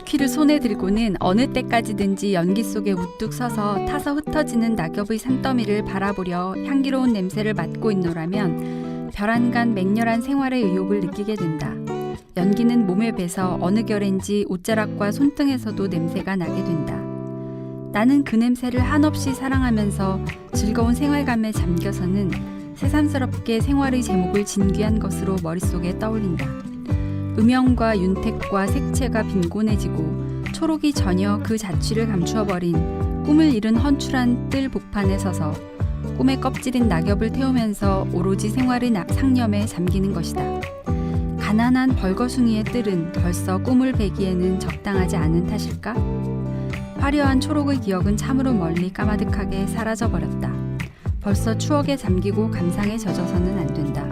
바퀴를 손에 들고는 어느 때까지든지 연기 속에 우뚝 서서 타서 흩어지는 낙엽의 산더미를 바라보려 향기로운 냄새를 맡고 있노라면 별안간 맹렬한 생활의 의욕을 느끼게 된다. 연기는 몸에 배서 어느 결인지 옷자락과 손등에서도 냄새가 나게 된다. 나는 그 냄새를 한없이 사랑하면서 즐거운 생활감에 잠겨서는 새삼스럽게 생활의 제목을 진귀한 것으로 머릿속에 떠올린다. 음영과 윤택과 색채가 빈곤해지고 초록이 전혀 그 자취를 감추어버린 꿈을 이룬 헌출한 뜰 복판에 서서 꿈의 껍질인 낙엽을 태우면서 오로지 생활의 상념에 잠기는 것이다. 가난한 벌거숭이의 뜰은 벌써 꿈을 베기에는 적당하지 않은 탓일까? 화려한 초록의 기억은 참으로 멀리 까마득하게 사라져버렸다. 벌써 추억에 잠기고 감상에 젖어서는 안 된다.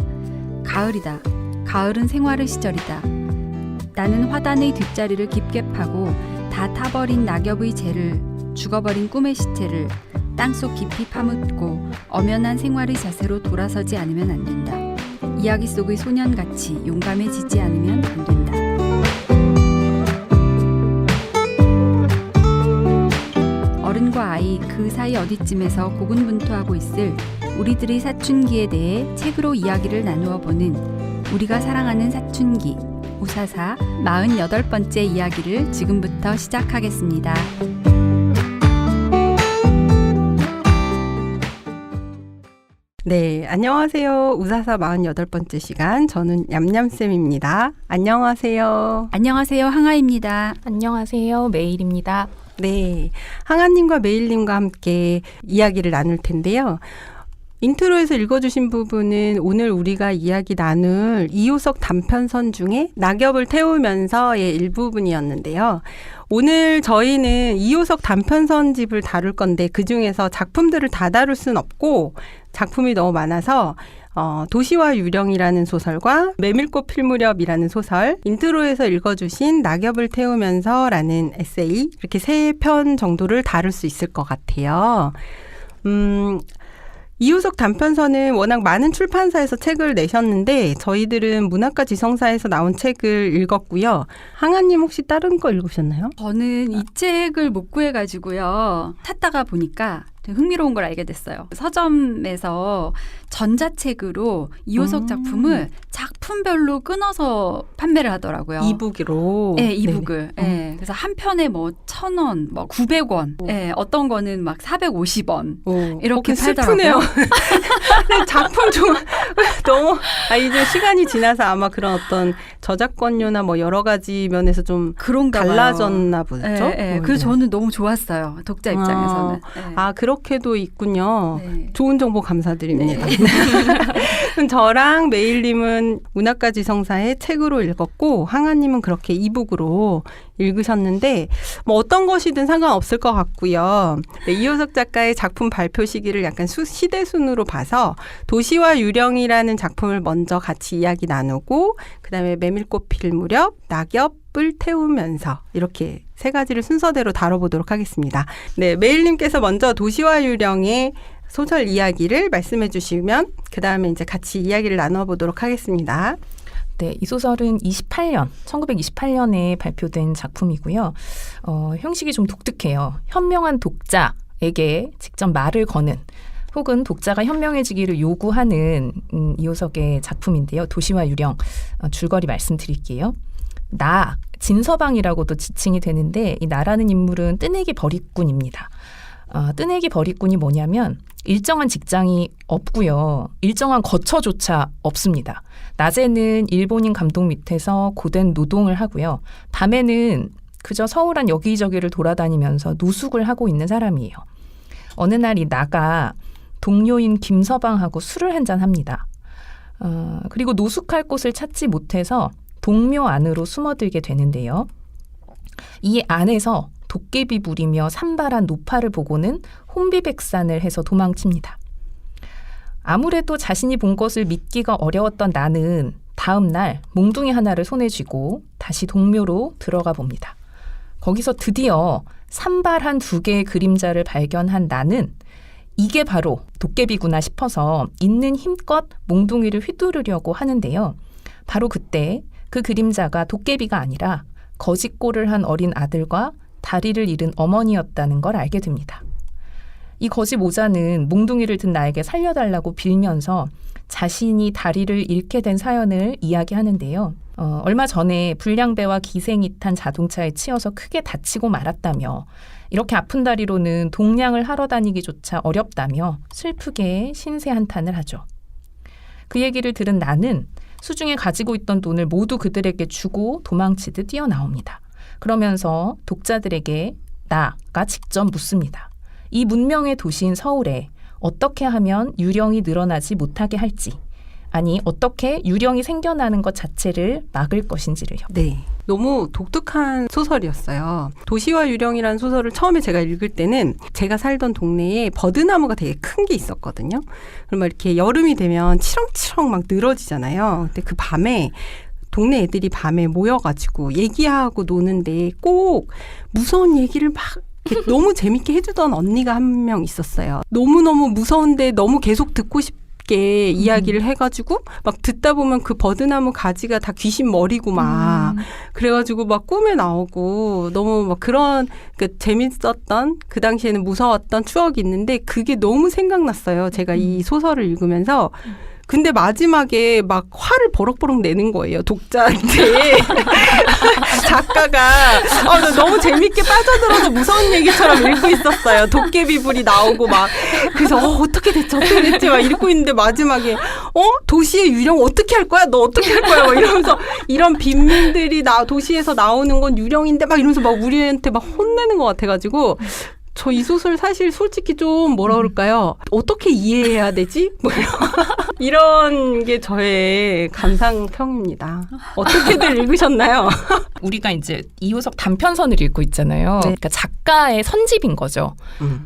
가을이다. 가을은 생활의 시절이다. 나는 화단의 뒷자리를 깊게 파고 다 타버린 낙엽의 재를, 죽어버린 꿈의 시체를 땅속 깊이 파묻고 엄연한 생활의 자세로 돌아서지 않으면 안 된다. 이야기 속의 소년같이 용감해지지 않으면 안 된다. 어른과 아이 그 사이 어디쯤에서 고군분투하고 있을 우리들의 사춘기에 대해 책으로 이야기를 나누어 보는 우리가 사랑하는 사춘기 우사사 48번째 이야기를 지금부터 시작하겠습니다. 네, 안녕하세요. 우사사 48번째 시간, 저는 얌얌쌤입니다. 안녕하세요. 안녕하세요. 항아입니다. 안녕하세요. 메일입니다. 네, 항아님과 메일님과 함께 이야기를 나눌 텐데요. 인트로에서 읽어주신 부분은 오늘 우리가 이야기 나눌 이효석 단편선 중에 낙엽을 태우면서의 일부분이었는데요. 오늘 저희는 이효석 단편선집을 다룰 건데 그중에서 작품들을 다 다룰 순 없고 작품이 너무 많아서 도시와 유령이라는 소설과 메밀꽃 필 무렵이라는 소설, 인트로에서 읽어주신 낙엽을 태우면서라는 에세이, 이렇게 3편 정도를 다룰 수 있을 것 같아요. 이효석 단편선은 워낙 많은 출판사에서 책을 내셨는데 저희들은 문학과 지성사에서 나온 책을 읽었고요. 항아님 혹시 다른 거 읽으셨나요? 저는 이 책을 못 구해가지고요. 찾다가 보니까 되게 흥미로운 걸 알게 됐어요. 서점에서 전자책으로 이효석 작품을 작품별로 끊어서 판매를 하더라고요. 이북으로? 네, 이북을. 네. 그래서 한 편에 뭐 1,000원, 뭐 900원, 네, 어떤 거는 막 450원 이렇게 팔더라고요. 작품 좀 너무 이제 시간이 지나서 아마 그런 어떤 저작권료나 뭐 여러 가지 면에서 좀 그런가 달라졌나 보죠. 네, 네. 그래서 저는 너무 좋았어요. 독자 입장에서는. 네. 그렇게도 있군요. 네. 좋은 정보 감사드립니다. 네. 그럼 저랑 메일님은 문학과 지성사의 책으로 읽었고 항아님은 그렇게 이북으로 읽으셨는데 뭐 어떤 것이든 상관없을 것 같고요. 네, 이효석 작가의 작품 발표 시기를 약간 시대순으로 봐서 도시와 유령이라는 작품을 먼저 같이 이야기 나누고 그다음에 메밀꽃 필 무렵, 낙엽을 태우면서 이렇게 3가지를 순서대로 다뤄보도록 하겠습니다. 네, 메일님께서 먼저 도시와 유령의 소설 이야기를 말씀해 주시면 그 다음에 이제 같이 이야기를 나눠보도록 하겠습니다. 네, 이 소설은 1928년에 발표된 작품이고요. 형식이 좀 독특해요. 현명한 독자에게 직접 말을 거는 혹은 독자가 현명해지기를 요구하는 이효석의 작품인데요. 도시와 유령, 줄거리 말씀드릴게요. 나, 진서방이라고도 지칭이 되는데 이 나라는 인물은 뜨내기 벌이꾼입니다. 뜨내기 벌이꾼이 뭐냐면 일정한 직장이 없고요. 일정한 거처조차 없습니다. 낮에는 일본인 감독 밑에서 고된 노동을 하고요. 밤에는 그저 서울 안 여기저기를 돌아다니면서 노숙을 하고 있는 사람이에요. 어느 날 이 나가 동료인 김서방하고 술을 한잔 합니다. 그리고 노숙할 곳을 찾지 못해서 동묘 안으로 숨어들게 되는데요. 이 안에서 도깨비 부리며 산발한 노파를 보고는 혼비백산을 해서 도망칩니다. 아무래도 자신이 본 것을 믿기가 어려웠던 나는 다음 날 몽둥이 하나를 손에 쥐고 다시 동묘로 들어가 봅니다. 거기서 드디어 산발한 2개의 그림자를 발견한 나는 이게 바로 도깨비구나 싶어서 있는 힘껏 몽둥이를 휘두르려고 하는데요. 바로 그때 그 그림자가 도깨비가 아니라 거짓골을 한 어린 아들과 다리를 잃은 어머니였다는 걸 알게 됩니다. 이 거지 모자는 몽둥이를 든 나에게 살려달라고 빌면서 자신이 다리를 잃게 된 사연을 이야기하는데요. 얼마 전에 불량배와 기생이 탄 자동차에 치여서 크게 다치고 말았다며 이렇게 아픈 다리로는 동량을 하러 다니기조차 어렵다며 슬프게 신세 한탄을 하죠. 그 얘기를 들은 나는 수중에 가지고 있던 돈을 모두 그들에게 주고 도망치듯 뛰어나옵니다. 그러면서 독자들에게 나가 직접 묻습니다. 이 문명의 도시인 서울에 어떻게 하면 유령이 늘어나지 못하게 할지, 아니 어떻게 유령이 생겨나는 것 자체를 막을 것인지를요. 네. 너무 독특한 소설이었어요. 도시와 유령이라는 소설을 처음에 제가 읽을 때는 제가 살던 동네에 버드나무가 되게 큰 게 있었거든요. 그러면 이렇게 여름이 되면 치렁치렁 막 늘어지잖아요. 근데 그 밤에 동네 애들이 밤에 모여가지고 얘기하고 노는데 꼭 무서운 얘기를 막 이렇게 너무 재밌게 해주던 언니가 한 명 있었어요. 너무너무 무서운데 너무 계속 듣고 싶게 이야기를 해가지고 막 듣다 보면 그 버드나무 가지가 다 귀신 머리고 막 그래가지고 막 꿈에 나오고 너무 막 그런 재밌었던 그 당시에는 무서웠던 추억이 있는데 그게 너무 생각났어요. 제가 이 소설을 읽으면서. 근데 마지막에 막 화를 버럭버럭 내는 거예요. 독자한테. 작가가 나 너무 재밌게 빠져들어서 무서운 얘기처럼 읽고 있었어요. 도깨비불이 나오고 막. 그래서 어떻게 됐지 막 읽고 있는데 마지막에 도시의 유령 어떻게 할 거야? 너 어떻게 할 거야? 막 이러면서 이런 빈민들이 도시에서 나오는 건 유령인데 막 이러면서 막 우리한테 막 혼내는 것 같아가지고 저 이 소설 사실 솔직히 좀 뭐라 그럴까요? 어떻게 이해해야 되지? 뭐 이런 게 저의 감상평입니다. 어떻게들 읽으셨나요? 우리가 이제 이효석 단편선을 읽고 있잖아요. 네. 그러니까 작가의 선집인 거죠.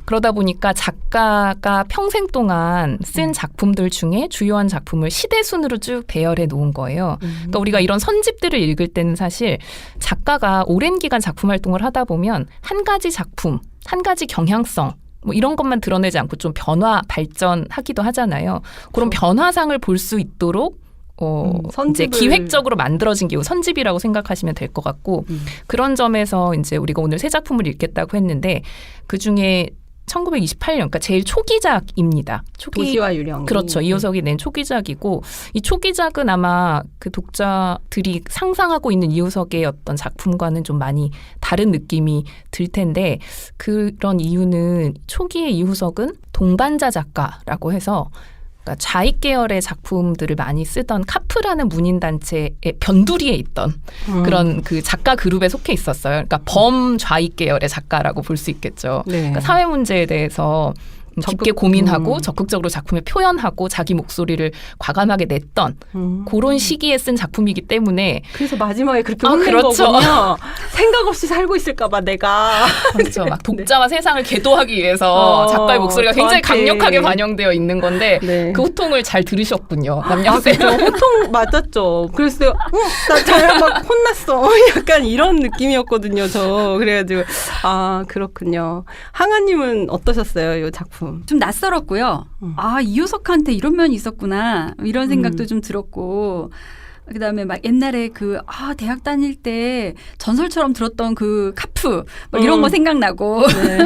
그러다 보니까 작가가 평생 동안 쓴 작품들 중에 주요한 작품을 시대순으로 쭉 배열해 놓은 거예요. 그러니까 우리가 이런 선집들을 읽을 때는 사실 작가가 오랜 기간 작품 활동을 하다 보면 한 가지 작품, 한 가지 경향성 뭐 이런 것만 드러내지 않고 좀 변화, 발전하기도 하잖아요. 그런 변화상을 볼 수 있도록 이제 기획적으로 만들어진 게 선집이라고 생각하시면 될 것 같고 그런 점에서 이제 우리가 오늘 새 작품을 읽겠다고 했는데 그 중에 1928년, 그러니까 제일 초기작입니다. 도시와 유령. 그렇죠. 이효석이 낸 초기작이고 이 초기작은 아마 그 독자들이 상상하고 있는 이효석의 어떤 작품과는 좀 많이 다른 느낌이 들 텐데 그런 이유는 초기의 이효석은 동반자 작가라고 해서 그러니까 좌익 계열의 작품들을 많이 쓰던 카프라는 문인단체의 변두리에 있던 그런 그 작가 그룹에 속해 있었어요. 그러니까 범좌익 계열의 작가라고 볼 수 있겠죠. 네. 그러니까 사회 문제에 대해서 깊게 고민하고 적극적으로 작품에 표현하고 자기 목소리를 과감하게 냈던 그런 시기에 쓴 작품이기 때문에 그래서 마지막에 그렇게 혼낸 그렇죠. 거군요. 생각 없이 살고 있을까 봐 내가. 그렇죠. 막 독자와 세상을 계도하기 위해서 작가의 목소리가 굉장히 저한테. 강력하게 반영되어 있는 건데 네. 그 호통을 잘 들으셨군요. 남양쌤. 호통 맞았죠. 그래서 내가 나 잘 막 혼났어. 약간 이런 느낌이었거든요. 저 그래가지고 그렇군요. 항아님은 어떠셨어요? 이 작품? 좀 낯설었고요. 이효석한테 이런 면이 있었구나. 이런 생각도 좀 들었고. 그다음에 막 옛날에 대학 다닐 때 전설처럼 들었던 그 카프 이런 거 생각나고 네.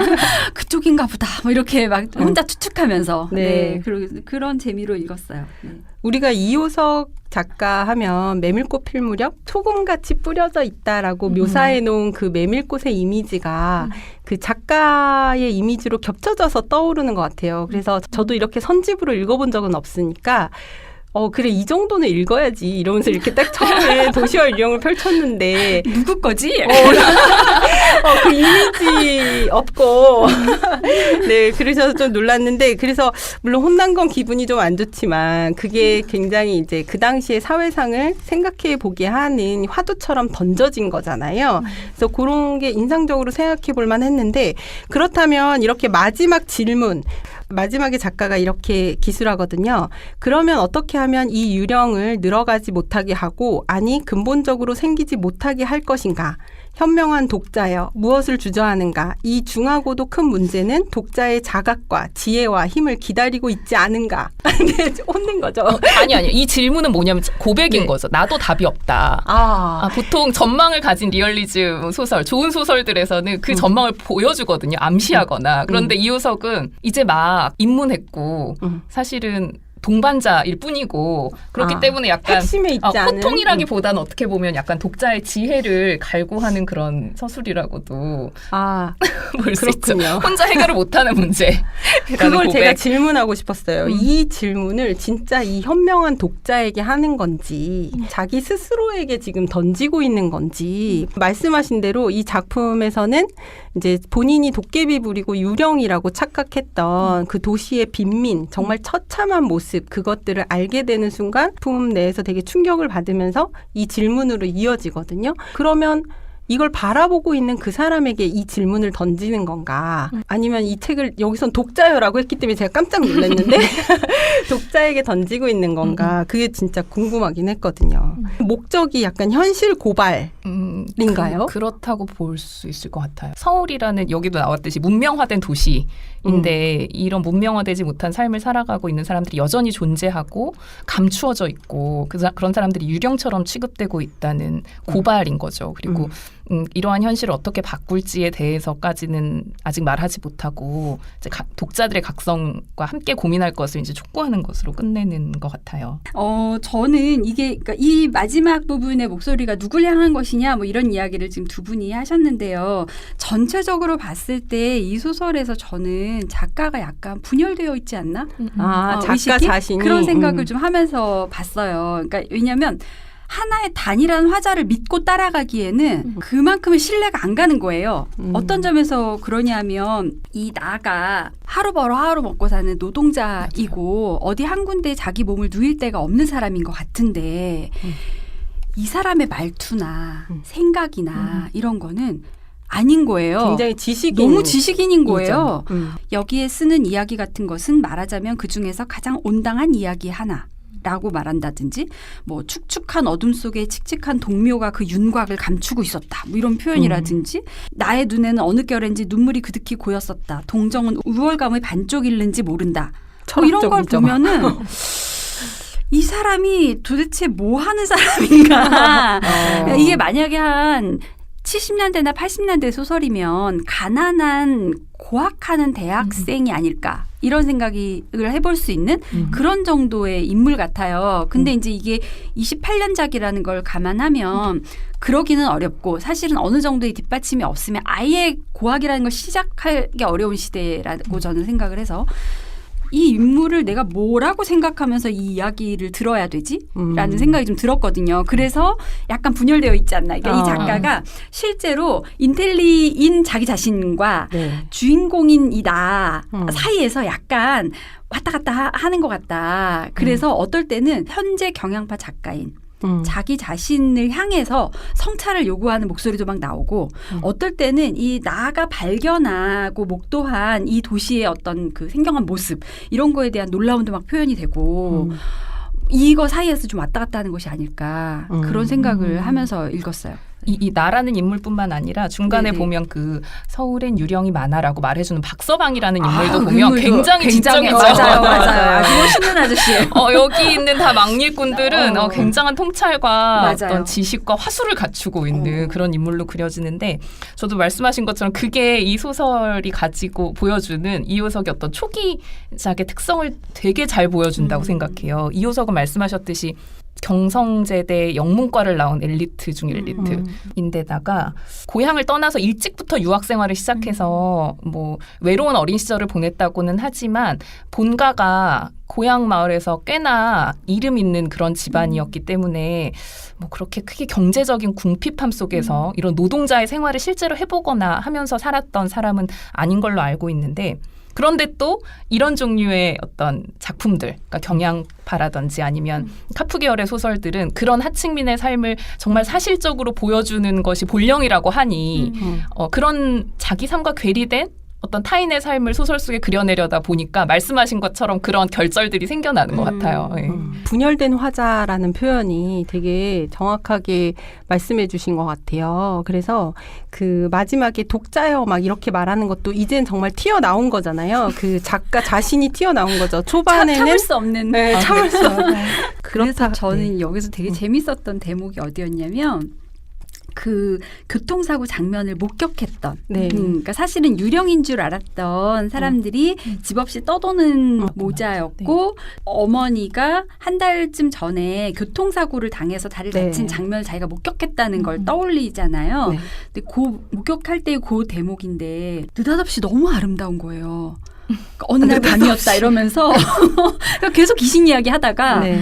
그쪽인가 보다. 이렇게 막 혼자 추측하면서 네. 그런 재미로 읽었어요. 네. 우리가 이효석 작가 하면 메밀꽃 필 무렵 소금같이 뿌려져 있다라고 묘사해 놓은 그 메밀꽃의 이미지가 그 작가의 이미지로 겹쳐져서 떠오르는 것 같아요. 그래서 저도 이렇게 선집으로 읽어본 적은 없으니까 그래 이 정도는 읽어야지 이러면서 이렇게 딱 처음에 도시와 유령을 펼쳤는데 누구 거지? 그 이미지 없고 네 그러셔서 좀 놀랐는데 그래서 물론 혼난 건 기분이 좀 안 좋지만 그게 굉장히 이제 그 당시의 사회상을 생각해 보게 하는 화두처럼 던져진 거잖아요. 그래서 그런 게 인상적으로 생각해 볼 만했는데 그렇다면 이렇게 마지막 질문 마지막에 작가가 이렇게 기술하거든요. 그러면 어떻게 하면 이 유령을 늘어가지 못하게 하고 아니 근본적으로 생기지 못하게 할 것인가. 현명한 독자여 무엇을 주저하는가. 이 중하고도 큰 문제는 독자의 자각과 지혜와 힘을 기다리고 있지 않은가. 네, 혼낸 거죠. 아니 이 질문은 뭐냐면 고백인 네. 거죠. 나도 답이 없다. 보통 전망을 가진 리얼리즘 소설, 좋은 소설들에서는 그 전망을 보여주거든요. 암시하거나. 그런데 이효석은 이제 막 입문했고 사실은 동반자일 뿐이고 그렇기 때문에 약간 핵심에 있지 않은 호통이라기보다는 어떻게 보면 약간 독자의 지혜를 갈구하는 그런 서술이라고도 볼 수 있죠. 혼자 해결을 못하는 문제. 그걸 제가 질문하고 싶었어요. 이 질문을 진짜 이 현명한 독자에게 하는 건지 자기 스스로에게 지금 던지고 있는 건지 말씀하신 대로 이 작품에서는 이제 본인이 도깨비 부리고 유령이라고 착각했던 그 도시의 빈민 정말 처참한 모습 그것들을 알게 되는 순간 작품 내에서 되게 충격을 받으면서 이 질문으로 이어지거든요. 그러면 이걸 바라보고 있는 그 사람에게 이 질문을 던지는 건가? 아니면 이 책을 여기선 독자여라고 했기 때문에 제가 깜짝 놀랐는데 독자에게 던지고 있는 건가? 그게 진짜 궁금하긴 했거든요. 목적이 약간 현실 고발인가요? 그렇다고 볼 수 있을 것 같아요. 서울이라는 여기도 나왔듯이 문명화된 도시인데 이런 문명화되지 못한 삶을 살아가고 있는 사람들이 여전히 존재하고 감추어져 있고 그런 사람들이 유령처럼 취급되고 있다는 고발인 거죠. 그리고 이러한 현실을 어떻게 바꿀지에 대해서까지는 아직 말하지 못하고 이제 독자들의 각성과 함께 고민할 것을 이제 촉구하는 것으로 끝내는 것 같아요. 저는 이게 그러니까 이 마지막 부분의 목소리가 누굴 향한 것이냐 뭐 이런 이야기를 지금 두 분이 하셨는데요. 전체적으로 봤을 때 이 소설에서 저는 작가가 약간 분열되어 있지 않나? 작가 의식이? 자신이 그런 생각을 좀 하면서 봤어요. 그러니까 왜냐하면 하나의 단일한 화자를 믿고 따라가기에는 그만큼의 신뢰가 안 가는 거예요. 어떤 점에서 그러냐면 이 나가 하루 벌어 하루 먹고 사는 노동자이고 맞아요. 어디 한 군데에 자기 몸을 누일 데가 없는 사람인 것 같은데 이 사람의 말투나 생각이나 이런 거는 아닌 거예요. 굉장히 너무 지식인인 거예요. 여기에 쓰는 이야기 같은 것은 말하자면 그중에서 가장 온당한 이야기 하나. 라고 말한다든지 뭐 축축한 어둠 속에 칙칙한 동묘가 그 윤곽을 감추고 있었다. 뭐 이런 표현이라든지 나의 눈에는 어느 결인지 눈물이 그득히 고였었다. 동정은 우월감의 반쪽일는지 모른다. 뭐 이런 걸 보면은 이 사람이 도대체 뭐 하는 사람인가. 이게 만약에 한 70년대나 80년대 소설이면 가난한 고학하는 대학생이 아닐까 이런 생각을 해볼 수 있는 그런 정도의 인물 같아요. 근데 이제 이게 28년작이라는 걸 감안하면 그러기는 어렵고 사실은 어느 정도의 뒷받침이 없으면 아예 고학이라는 걸 시작하기 어려운 시대라고 저는 생각을 해서 이 인물을 내가 뭐라고 생각하면서 이 이야기를 들어야 되지? 라는 생각이 좀 들었거든요. 그래서 약간 분열되어 있지 않나. 그러니까 이 작가가 실제로 인텔리인 자기 자신과 주인공인 이 나 사이에서 약간 왔다 갔다 하는 것 같다. 그래서 어떨 때는 현재 경향파 작가인 자기 자신을 향해서 성찰을 요구하는 목소리도 막 나오고 어떨 때는 이 나가 발견하고 목도한 이 도시의 어떤 그 생경한 모습 이런 거에 대한 놀라움도 막 표현이 되고 이거 사이에서 좀 왔다 갔다 하는 것이 아닐까 그런 생각을 하면서 읽었어요. 이 나라는 인물뿐만 아니라 중간에 네네. 보면 그 서울엔 유령이 많아라고 말해주는 박서방이라는 인물도 보면 굉장히 지적이죠. 맞아요. 아주 멋있는 아저씨예요. 여기 있는 다 막일꾼들은 굉장한 통찰과 맞아요. 어떤 지식과 화술을 갖추고 있는 그런 인물로 그려지는데 저도 말씀하신 것처럼 그게 이 소설이 가지고 보여주는 이효석의 어떤 초기작의 특성을 되게 잘 보여준다고 생각해요. 이효석은 말씀하셨듯이 경성제대 영문과를 나온 엘리트 중 엘리트인데다가 고향을 떠나서 일찍부터 유학 생활을 시작해서 뭐 외로운 어린 시절을 보냈다고는 하지만 본가가 고향 마을에서 꽤나 이름 있는 그런 집안이었기 때문에 뭐 그렇게 크게 경제적인 궁핍함 속에서 이런 노동자의 생활을 실제로 해보거나 하면서 살았던 사람은 아닌 걸로 알고 있는데 그런데 또 이런 종류의 어떤 작품들, 그러니까 경향파라든지 아니면 카프 계열의 소설들은 그런 하층민의 삶을 정말 사실적으로 보여주는 것이 본령이라고 하니 그런 자기 삶과 괴리된 어떤 타인의 삶을 소설 속에 그려내려다 보니까 말씀하신 것처럼 그런 결절들이 생겨나는 것 같아요. 예. 분열된 화자라는 표현이 되게 정확하게 말씀해 주신 것 같아요. 그래서 그 마지막에 독자여 막 이렇게 말하는 것도 이젠 정말 튀어나온 거잖아요. 그 작가 자신이 튀어나온 거죠. 초반에는 참을 수 없는. 네, 참을 수 없는. 그래서 그렇다. 저는 여기서 되게 재밌었던 대목이 어디였냐면 그 교통사고 장면을 목격했던 네. 그러니까 사실은 유령인 줄 알았던 사람들이 집 없이 떠도는 모자였고 어머니가 한 달쯤 전에 교통사고를 당해서 다리를 네. 다친 장면을 자기가 목격했다는 걸 떠올리잖아요. 네. 근데 목격할 때 그 대목인데 느닷없이 너무 아름다운 거예요. 그러니까 어느 날 밤이었다 이러면서 계속 귀신 이야기 하다가 네.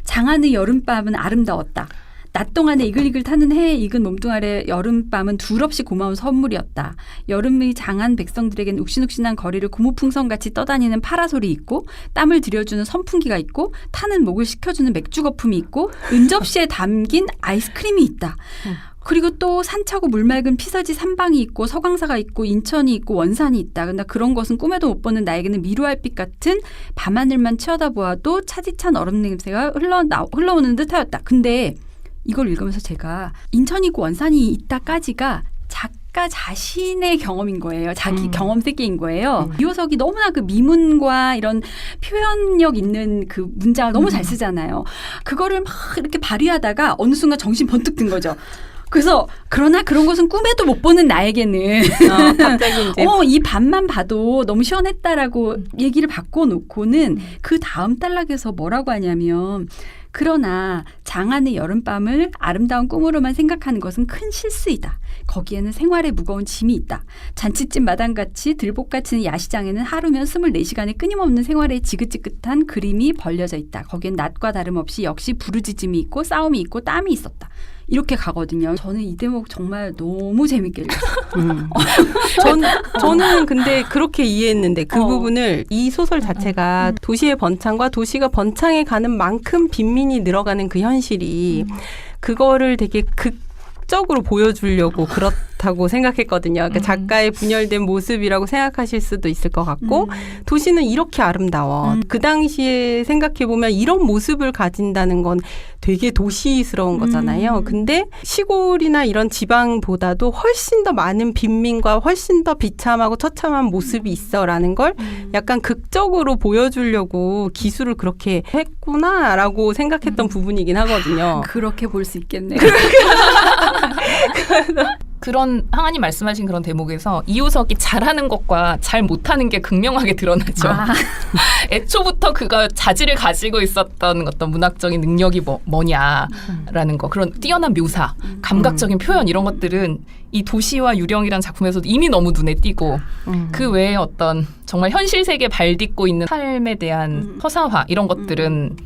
장안의 여름밤은 아름다웠다. 낮 동안에 이글이글 타는 해에 익은 몸뚱아리의 여름밤은 둘없이 고마운 선물이었다. 여름의 장안 백성들에겐 욱신욱신한 거리를 고무풍선같이 떠다니는 파라솔이 있고 땀을 들여주는 선풍기가 있고 타는 목을 식혀주는 맥주 거품이 있고 은접시에 담긴 아이스크림이 있다. 그리고 또 산차고 물맑은 피서지 산방이 있고 서광사가 있고 인천이 있고 원산이 있다. 근데 그런 것은 꿈에도 못 보는 나에게는 미루알빛 같은 밤하늘만 쳐다보아도 차디찬 얼음 냄새가 흘러오는 듯하였다. 근데 이걸 읽으면서 제가 인천이 있고 원산이 있다까지가 작가 자신의 경험인 거예요. 자기 경험 세계인 거예요. 이호석이 너무나 그 미문과 이런 표현력 있는 그 문장을 너무 잘 쓰잖아요. 그거를 막 이렇게 발휘하다가 어느 순간 정신 번뜩 든 거죠. 그래서 그러나 그런 것은 꿈에도 못 보는 나에게는 갑자기 이제 이 밤만 봐도 너무 시원했다라고 얘기를 바꿔놓고는 그 다음 단락에서 뭐라고 하냐면 그러나 장안의 여름밤을 아름다운 꿈으로만 생각하는 것은 큰 실수이다. 거기에는 생활의 무거운 짐이 있다. 잔치집 마당같이 들볶같은 야시장에는 하루면 24시간의 끊임없는 생활의 지긋지긋한 그림이 벌려져 있다. 거기엔 낮과 다름없이 역시 부르짖음이 있고 싸움이 있고 땀이 있었다. 이렇게 가거든요. 저는 이 대목 정말 너무 재밌게 읽었어요. 저는 근데 그렇게 이해했는데 그 부분을 이 소설 자체가 도시의 번창과 도시가 번창해 가는 만큼 빈민이 늘어가는 그 현실이 그거를 되게 극적으로 보여주려고 그렇다고 생각했거든요. 그러니까 작가의 분열된 모습이라고 생각하실 수도 있을 것 같고 도시는 이렇게 아름다워. 그 당시에 생각해보면 이런 모습을 가진다는 건 되게 도시스러운 거잖아요. 근데 시골이나 이런 지방보다도 훨씬 더 많은 빈민과 훨씬 더 비참하고 처참한 모습이 있어라는 걸 약간 극적으로 보여주려고 기술을 그렇게 했구나라고 생각했던 부분이긴 하거든요. 그렇게 볼 수 있겠네요. 그런 항아님 말씀하신 그런 대목에서 이호석이 잘하는 것과 잘 못하는 게 극명하게 드러나죠. 애초부터 그가 자질을 가지고 있었던 어떤 문학적인 능력이 뭐냐라는 거, 그런 뛰어난 묘사, 감각적인 표현 이런 것들은 이 도시와 유령이라는 작품에서도 이미 너무 눈에 띄고 그 외에 어떤 정말 현실 세계에 발딛고 있는 삶에 대한 서사화 이런 것들은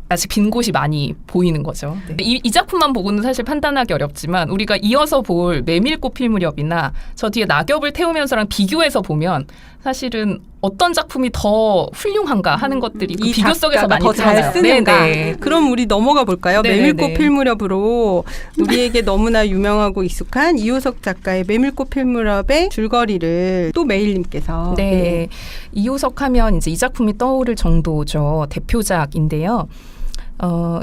아직 빈 곳이 많이 보이는 거죠. 네. 이 작품만 보고는 사실 판단하기 어렵지만 우리가 이어서 볼 메밀꽃 필 무렵이나 저 뒤에 낙엽을 태우면서랑 비교해서 보면 사실은 어떤 작품이 더 훌륭한가 하는 것들이 그 비교 속에서 많이 더 잘 드러나요. 쓰는가. 네네. 그럼 우리 넘어가 볼까요? 네네네. 메밀꽃 필 무렵으로 우리에게 너무나 유명하고 익숙한 이호석 작가의 메밀꽃 필 무렵의 줄거리를 또 메일님께서 네. 이호석 하면 이제 이 작품이 떠오를 정도죠. 대표작인데요.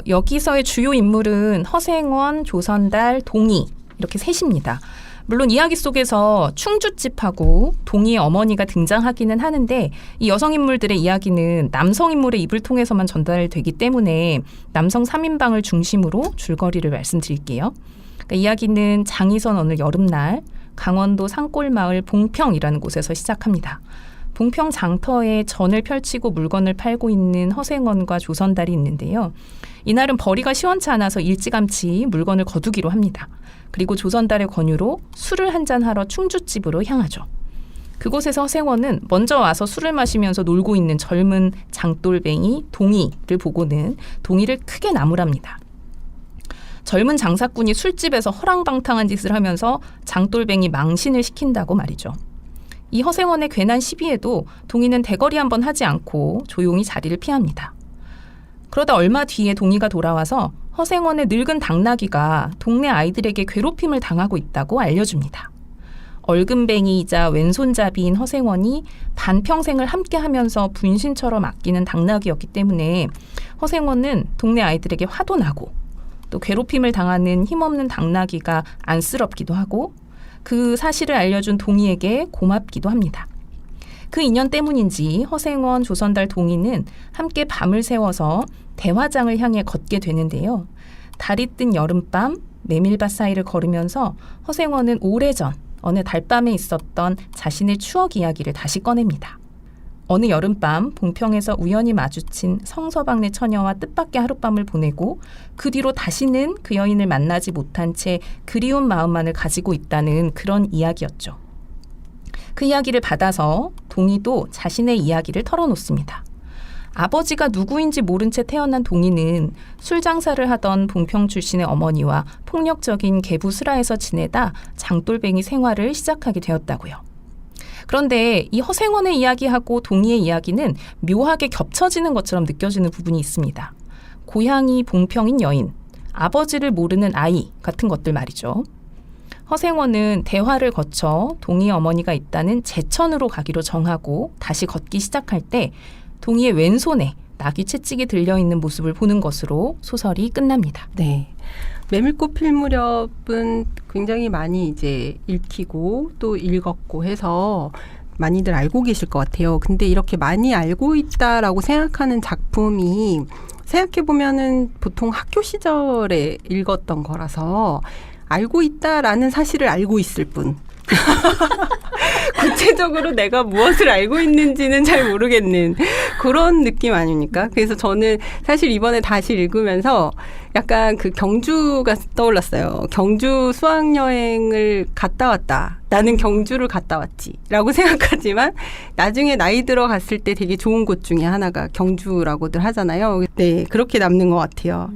여기서의 주요 인물은 허생원, 조선달, 동희 이렇게 셋입니다. 물론 이야기 속에서 충주집하고 동희의 어머니가 등장하기는 하는데 이 여성 인물들의 이야기는 남성 인물의 입을 통해서만 전달되기 때문에 남성 3인방을 중심으로 줄거리를 말씀드릴게요. 그러니까 이야기는 장이선 어느 여름날 강원도 산골마을 봉평이라는 곳에서 시작합니다. 봉평 장터에 전을 펼치고 물건을 팔고 있는 허생원과 조선달이 있는데요. 이날은 벌이가 시원치 않아서 일찌감치 물건을 거두기로 합니다. 그리고 조선달의 권유로 술을 한잔하러 충주집으로 향하죠. 그곳에서 허생원은 먼저 와서 술을 마시면서 놀고 있는 젊은 장돌뱅이 동희를 보고는 동희를 크게 나무랍니다. 젊은 장사꾼이 술집에서 허랑방탕한 짓을 하면서 장돌뱅이 망신을 시킨다고 말이죠. 이 허생원의 괜한 시비에도 동희는 대거리 한번 하지 않고 조용히 자리를 피합니다. 그러다 얼마 뒤에 동희가 돌아와서 허생원의 늙은 당나귀가 동네 아이들에게 괴롭힘을 당하고 있다고 알려줍니다. 얼금뱅이이자 왼손잡이인 허생원이 반평생을 함께하면서 분신처럼 아끼는 당나귀였기 때문에 허생원은 동네 아이들에게 화도 나고 또 괴롭힘을 당하는 힘없는 당나귀가 안쓰럽기도 하고 그 사실을 알려준 동희에게 고맙기도 합니다. 그 인연 때문인지 허생원, 조선달, 동희는 함께 밤을 새워서 대화장을 향해 걷게 되는데요. 달이 뜬 여름밤 메밀밭 사이를 걸으면서 허생원은 오래전 어느 달밤에 있었던 자신의 추억 이야기를 다시 꺼냅니다. 어느 여름밤 봉평에서 우연히 마주친 성서방네 처녀와 뜻밖의 하룻밤을 보내고 그 뒤로 다시는 그 여인을 만나지 못한 채 그리운 마음만을 가지고 있다는 그런 이야기였죠. 그 이야기를 받아서 동희도 자신의 이야기를 털어놓습니다. 아버지가 누구인지 모른 채 태어난 동희는 술 장사를 하던 봉평 출신의 어머니와 폭력적인 계부 슬하에서 지내다 장돌뱅이 생활을 시작하게 되었다고요. 그런데 이 허생원의 이야기하고 동희의 이야기는 묘하게 겹쳐지는 것처럼 느껴지는 부분이 있습니다. 고향이 봉평인 여인, 아버지를 모르는 아이 같은 것들 말이죠. 허생원은 대화를 거쳐 동희 어머니가 있다는 제천으로 가기로 정하고 다시 걷기 시작할 때 동희의 왼손에 낙이 채찍이 들려있는 모습을 보는 것으로 소설이 끝납니다. 네. 메밀꽃 필 무렵은 굉장히 많이 이제 읽히고 또 읽었고 해서 많이들 알고 계실 것 같아요. 근데 이렇게 많이 알고 있다라고 생각하는 작품이 생각해보면은 보통 학교 시절에 읽었던 거라서 알고 있다라는 사실을 알고 있을 뿐. 구체적으로 내가 무엇을 알고 있는지는 잘 모르겠는 그런 느낌 아닙니까? 그래서 저는 사실 이번에 다시 읽으면서 약간 그 경주가 떠올랐어요. 경주 수학여행을 갔다 왔다. 나는 경주를 갔다 왔지. 라고 생각하지만 나중에 나이 들어 갔을 때 되게 좋은 곳 중에 하나가 경주라고들 하잖아요. 네, 그렇게 남는 것 같아요.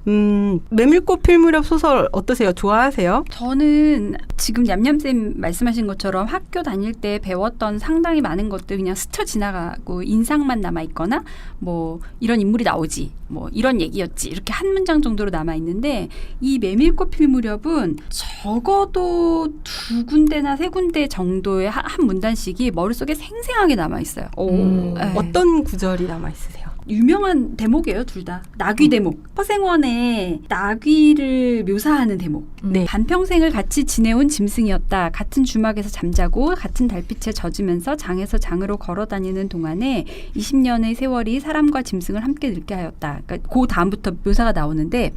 메밀꽃 필 무렵 소설 어떠세요? 좋아하세요? 저는 지금 냠냠쌤 말씀하신 것처럼 학교 다닐 때 배웠던 상당히 많은 것들 그냥 스쳐 지나가고 인상만 남아있거나 뭐 이런 인물이 나오지 뭐 이런 얘기였지 이렇게 한 문장 정도로 남아있는데 이 메밀꽃 필 무렵은 적어도 2군데나 3군데 정도의 한 문단씩이 머릿속에 생생하게 남아있어요. 네. 어떤 구절이 남아있으세요? 유명한 대목이에요, 둘 다. 나귀 대목. 허생원의 나귀를 묘사하는 대목. 네. 반평생을 같이 지내온 짐승이었다. 같은 주막에서 잠자고 같은 달빛에 젖으면서 장에서 장으로 걸어다니는 동안에 20년의 세월이 사람과 짐승을 함께 늙게 하였다. 그러니까 그 다음부터 묘사가 나오는데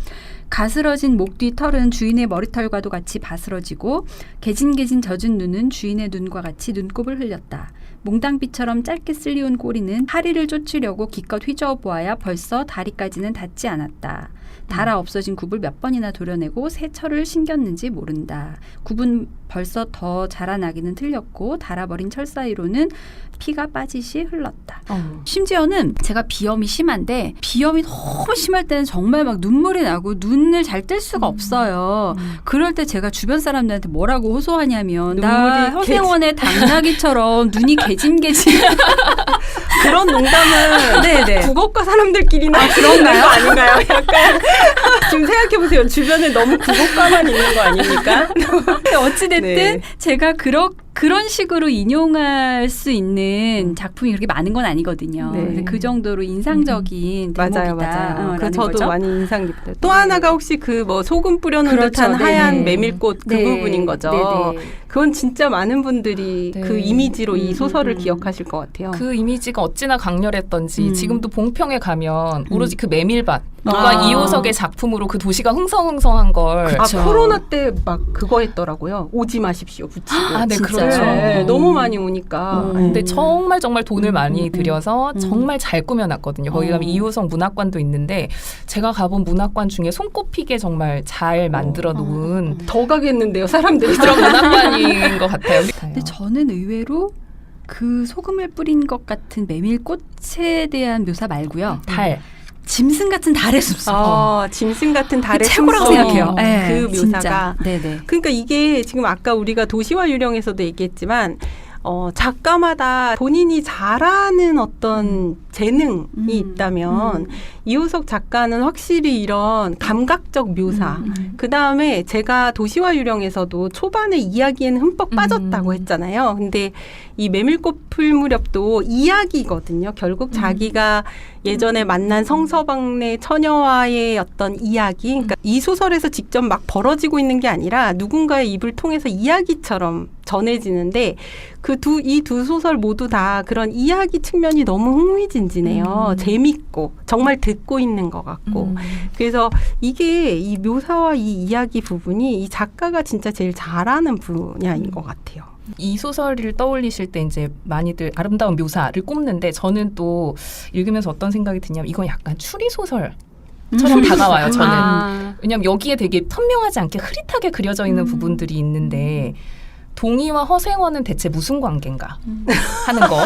가스러진 목 뒤 털은 주인의 머리털과도 같이 바스러지고 개진개진 젖은 눈은 주인의 눈과 같이 눈곱을 흘렸다. 몽당비처럼 짧게 쓸리온 꼬리는 파리를 쫓으려고 기껏 휘저어 보아야 벌써 다리까지는 닿지 않았다. 달아 없어진 굽을 몇 번이나 도려내고 새 철을 신겼는지 모른다. 굽은 벌써 더 자라나기는 틀렸고 달아버린 철 사이로는 피가 빠지시 흘렀다. 심지어는 제가 비염이 심한데 비염이 너무 심할 때는 정말 막 눈물이 나고 눈을 잘 뜰 수가 없어요. 그럴 때 제가 주변 사람들한테 뭐라고 호소하냐면 나 허생원의 당나귀처럼 눈이 개진개진 그런 농담은 네네. 국어과 사람들끼리나 그런가요? 아닌가요? 약간 지금 생각해보세요. 주변에 너무 국어과만 있는 거 아닙니까? 어찌됐든 네. 제가 그런 식으로 인용할 수 있는 작품이 그렇게 많은 건 아니거든요. 네. 그래서 그 정도로 인상적인 대목이다. 맞아요. 그 라는 저도 거죠. 많이 인상 깊어요. 또 하나가 혹시 그 뭐 소금 뿌려놓은 그렇죠. 듯한 네네. 하얀 메밀꽃 그 네. 부분인 거죠. 네네. 그건 진짜 많은 분들이 네. 그 이미지로 이 소설을 기억하실 것 같아요. 그 이미지가 어찌나 강렬했던지 지금도 봉평에 가면 오로지 그 메밀밭 아. 이호석의 작품으로 그 도시가 흥성흥성한 걸 그렇죠. 아, 코로나 때 막 그거 했더라고요. 오지 마십시오 붙이고. 아, 네, 진짜. 그렇죠. 네, 너무 많이 오니까. 근데 정말 돈을 많이 음. 들여서 정말 잘 꾸며놨거든요. 거기 가면 이호석 문학관도 있는데 제가 가본 문학관 중에 손꼽히게 정말 잘 만들어 놓은 더 가겠는데요, 사람들이. 그런 문학관인 것 같아요. 근데 저는 의외로 그 소금을 뿌린 것 같은 메밀꽃에 대한 묘사 말고요. 달. 짐승 같은 달의 숲속. 짐승 같은 달의 최고라고 숨소리. 생각해요. 네, 그 묘사가. 진짜. 네네. 그러니까 이게 지금 아까 우리가 도시와 유령에서도 얘기했지만 작가마다 본인이 잘하는 어떤 재능이 있다면 이호석 작가는 확실히 이런 감각적 묘사 그 다음에 제가 도시와 유령에서도 초반에 이야기에는 흠뻑 빠졌다고 했잖아요. 근데 이 메밀꽃 풀 무렵도 이야기거든요. 결국 자기가 예전에 만난 성서방네 처녀와의 어떤 이야기, 그러니까 이 소설에서 직접 막 벌어지고 있는 게 아니라 누군가의 입을 통해서 이야기처럼 전해지는데 이 두 소설 모두 다 그런 이야기 측면이 너무 흥미진진해요. 재밌고 정말 듣고 있는 것 같고 그래서 이게 이 묘사와 이 이야기 부분이 이 작가가 진짜 제일 잘하는 분야인 것 같아요. 이 소설을 떠올리실 때 이제 많이들 아름다운 묘사를 꼽는데 저는 또 읽으면서 어떤 생각이 드냐면 이건 약간 추리 소설처럼 다가와요. 저는. 왜냐하면 여기에 되게 선명하지 않게 흐릿하게 그려져 있는 부분들이 있는데 동희와 허생원은 대체 무슨 관계인가 하는 거.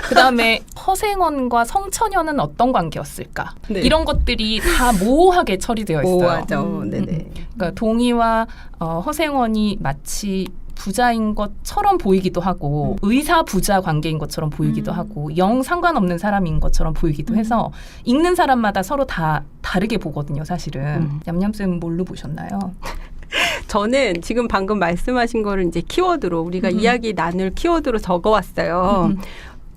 그다음에 허생원과 성처녀는 어떤 관계였을까. 네. 이런 것들이 다 모호하게 처리되어 있어요. 모호하죠. 네네. 그러니까 동희와 허생원이 마치 부자인 것처럼 보이기도 하고 의사 부자 관계인 것처럼 보이기도 하고 영 상관없는 사람인 것처럼 보이기도 해서 읽는 사람마다 서로 다 다르게 보거든요. 사실은. 얌얌쌤 뭘로 보셨나요? 저는 지금 방금 말씀하신 거를 이제 키워드로 우리가 이야기 나눌 키워드로 적어왔어요.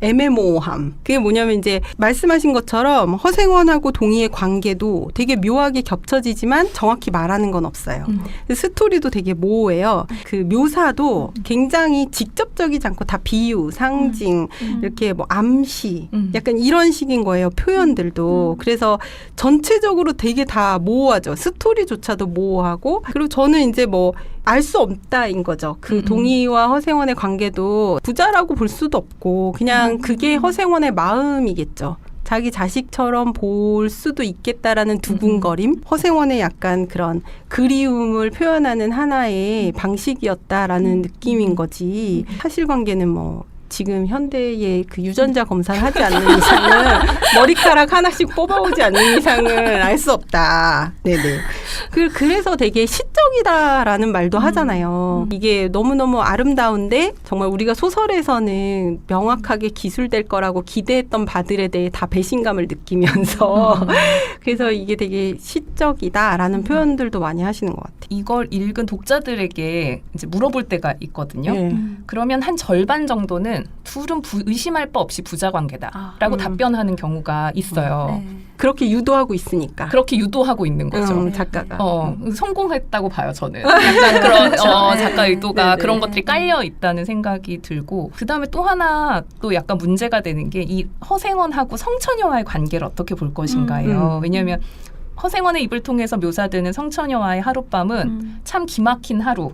애매모호함. 그게 뭐냐면 이제 말씀하신 것처럼 허생원하고 동희의 관계도 되게 묘하게 겹쳐지지만 정확히 말하는 건 없어요. 스토리도 되게 모호해요. 그 묘사도 굉장히 직접적이지 않고 다 비유, 상징, 이렇게 뭐 암시, 약간 이런 식인 거예요. 표현들도. 그래서 전체적으로 되게 다 모호하죠. 스토리조차도 모호하고. 그리고 저는 이제 뭐 알 수 없다인 거죠. 그 동희와 허생원의 관계도 부자라고 볼 수도 없고 그냥 그게 허생원의 마음이겠죠. 자기 자식처럼 볼 수도 있겠다라는 두근거림, 허생원의 약간 그런 그리움을 표현하는 하나의 방식이었다라는 느낌인 거지. 사실관계는 뭐 지금 현대의 그 유전자 검사를 하지 않는 이상은 머리카락 하나씩 뽑아오지 않는 이상은 알 수 없다. 네네. 그래서 되게 시적이다라는 말도 하잖아요. 이게 너무너무 아름다운데 정말 우리가 소설에서는 명확하게 기술될 거라고 기대했던 바들에 대해 다 배신감을 느끼면서 그래서 이게 되게 시적이다라는 표현들도 많이 하시는 것 같아요. 이걸 읽은 독자들에게 이제 물어볼 때가 있거든요. 네. 그러면 한 절반 정도는 둘은 의심할 바 없이 부자 관계다라고 답변하는 경우가 있어요. 그렇게 유도하고 있으니까. 그렇게 유도하고 있는 거죠. 작가가. 성공했다고 봐요, 저는. 약간 그런 작가 의도가 그런 것들이 깔려 있다는 생각이 들고 그 다음에 또 하나 또 약간 문제가 되는 게 이 허생원하고 성처녀와의 관계를 어떻게 볼 것인가예요. 왜냐하면 허생원의 입을 통해서 묘사되는 성처녀와의 하룻밤은 참 기막힌 하루.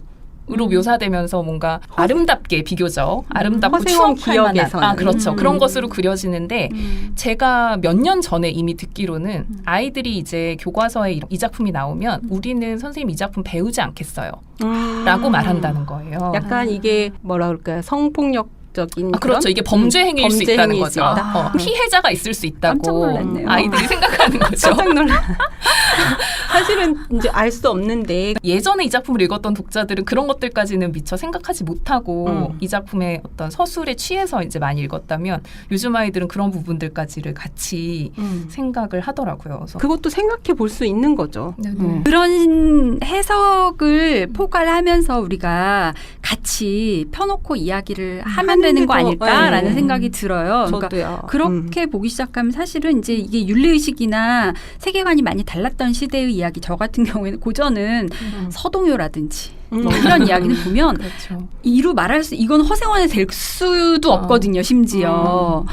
으로 묘사되면서 뭔가 아름답게 비교적 아름답고 추억할 만한 그렇죠. 그런 것으로 그려지는데 제가 몇 년 전에 이미 듣기로는 아이들이 이제 교과서에 이 작품이 나오면 우리는 선생님 이 작품 배우지 않겠어요 라고 말한다는 거예요. 약간 이게 뭐라 그럴까요? 성폭력 그렇죠. 이게 범죄 행위일 수 있다는 거죠. 피해자가 있을 수 있다고 깜짝 놀랐네요. 아이들이 생각하는 거죠. 깜짝 놀라. 사실은 이제 알 수 없는데 예전에 이 작품을 읽었던 독자들은 그런 것들까지는 미처 생각하지 못하고 이 작품의 어떤 서술에 취해서 이제 많이 읽었다면 요즘 아이들은 그런 부분들까지를 같이 생각을 하더라고요. 그래서 그것도 생각해 볼 수 있는 거죠. 그런 해석을 포괄하면서 우리가 같이 펴놓고 이야기를 하면 되는 거 아닐까라는 생각이 들어요. 저도요. 그러니까 그렇게 보기 시작하면 사실은 이제 이게 윤리의식이나 세계관이 많이 달랐던 시대의 이야기, 저 같은 경우에는 고전은 서동요라든지 뭐 이런 이야기를 보면 그렇죠. 이루 말할 수, 이건 허생원에 될 수도 없거든요. 심지어.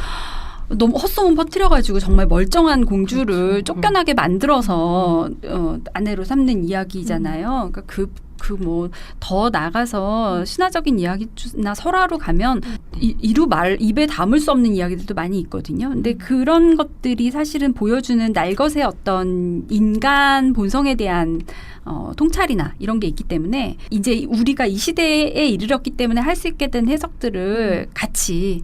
너무 헛소문 퍼뜨려가지고 정말 멀쩡한 공주를 쫓겨나게 만들어서 아내로 삼는 이야기잖아요. 그러니까 뭐 더 나가서 신화적인 이야기나 설화로 가면 이루 입에 담을 수 없는 이야기들도 많이 있거든요. 근데 그런 것들이 사실은 보여주는 날것의 어떤 인간 본성에 대한 통찰이나 이런 게 있기 때문에 이제 우리가 이 시대에 이르렀기 때문에 할 수 있게 된 해석들을 같이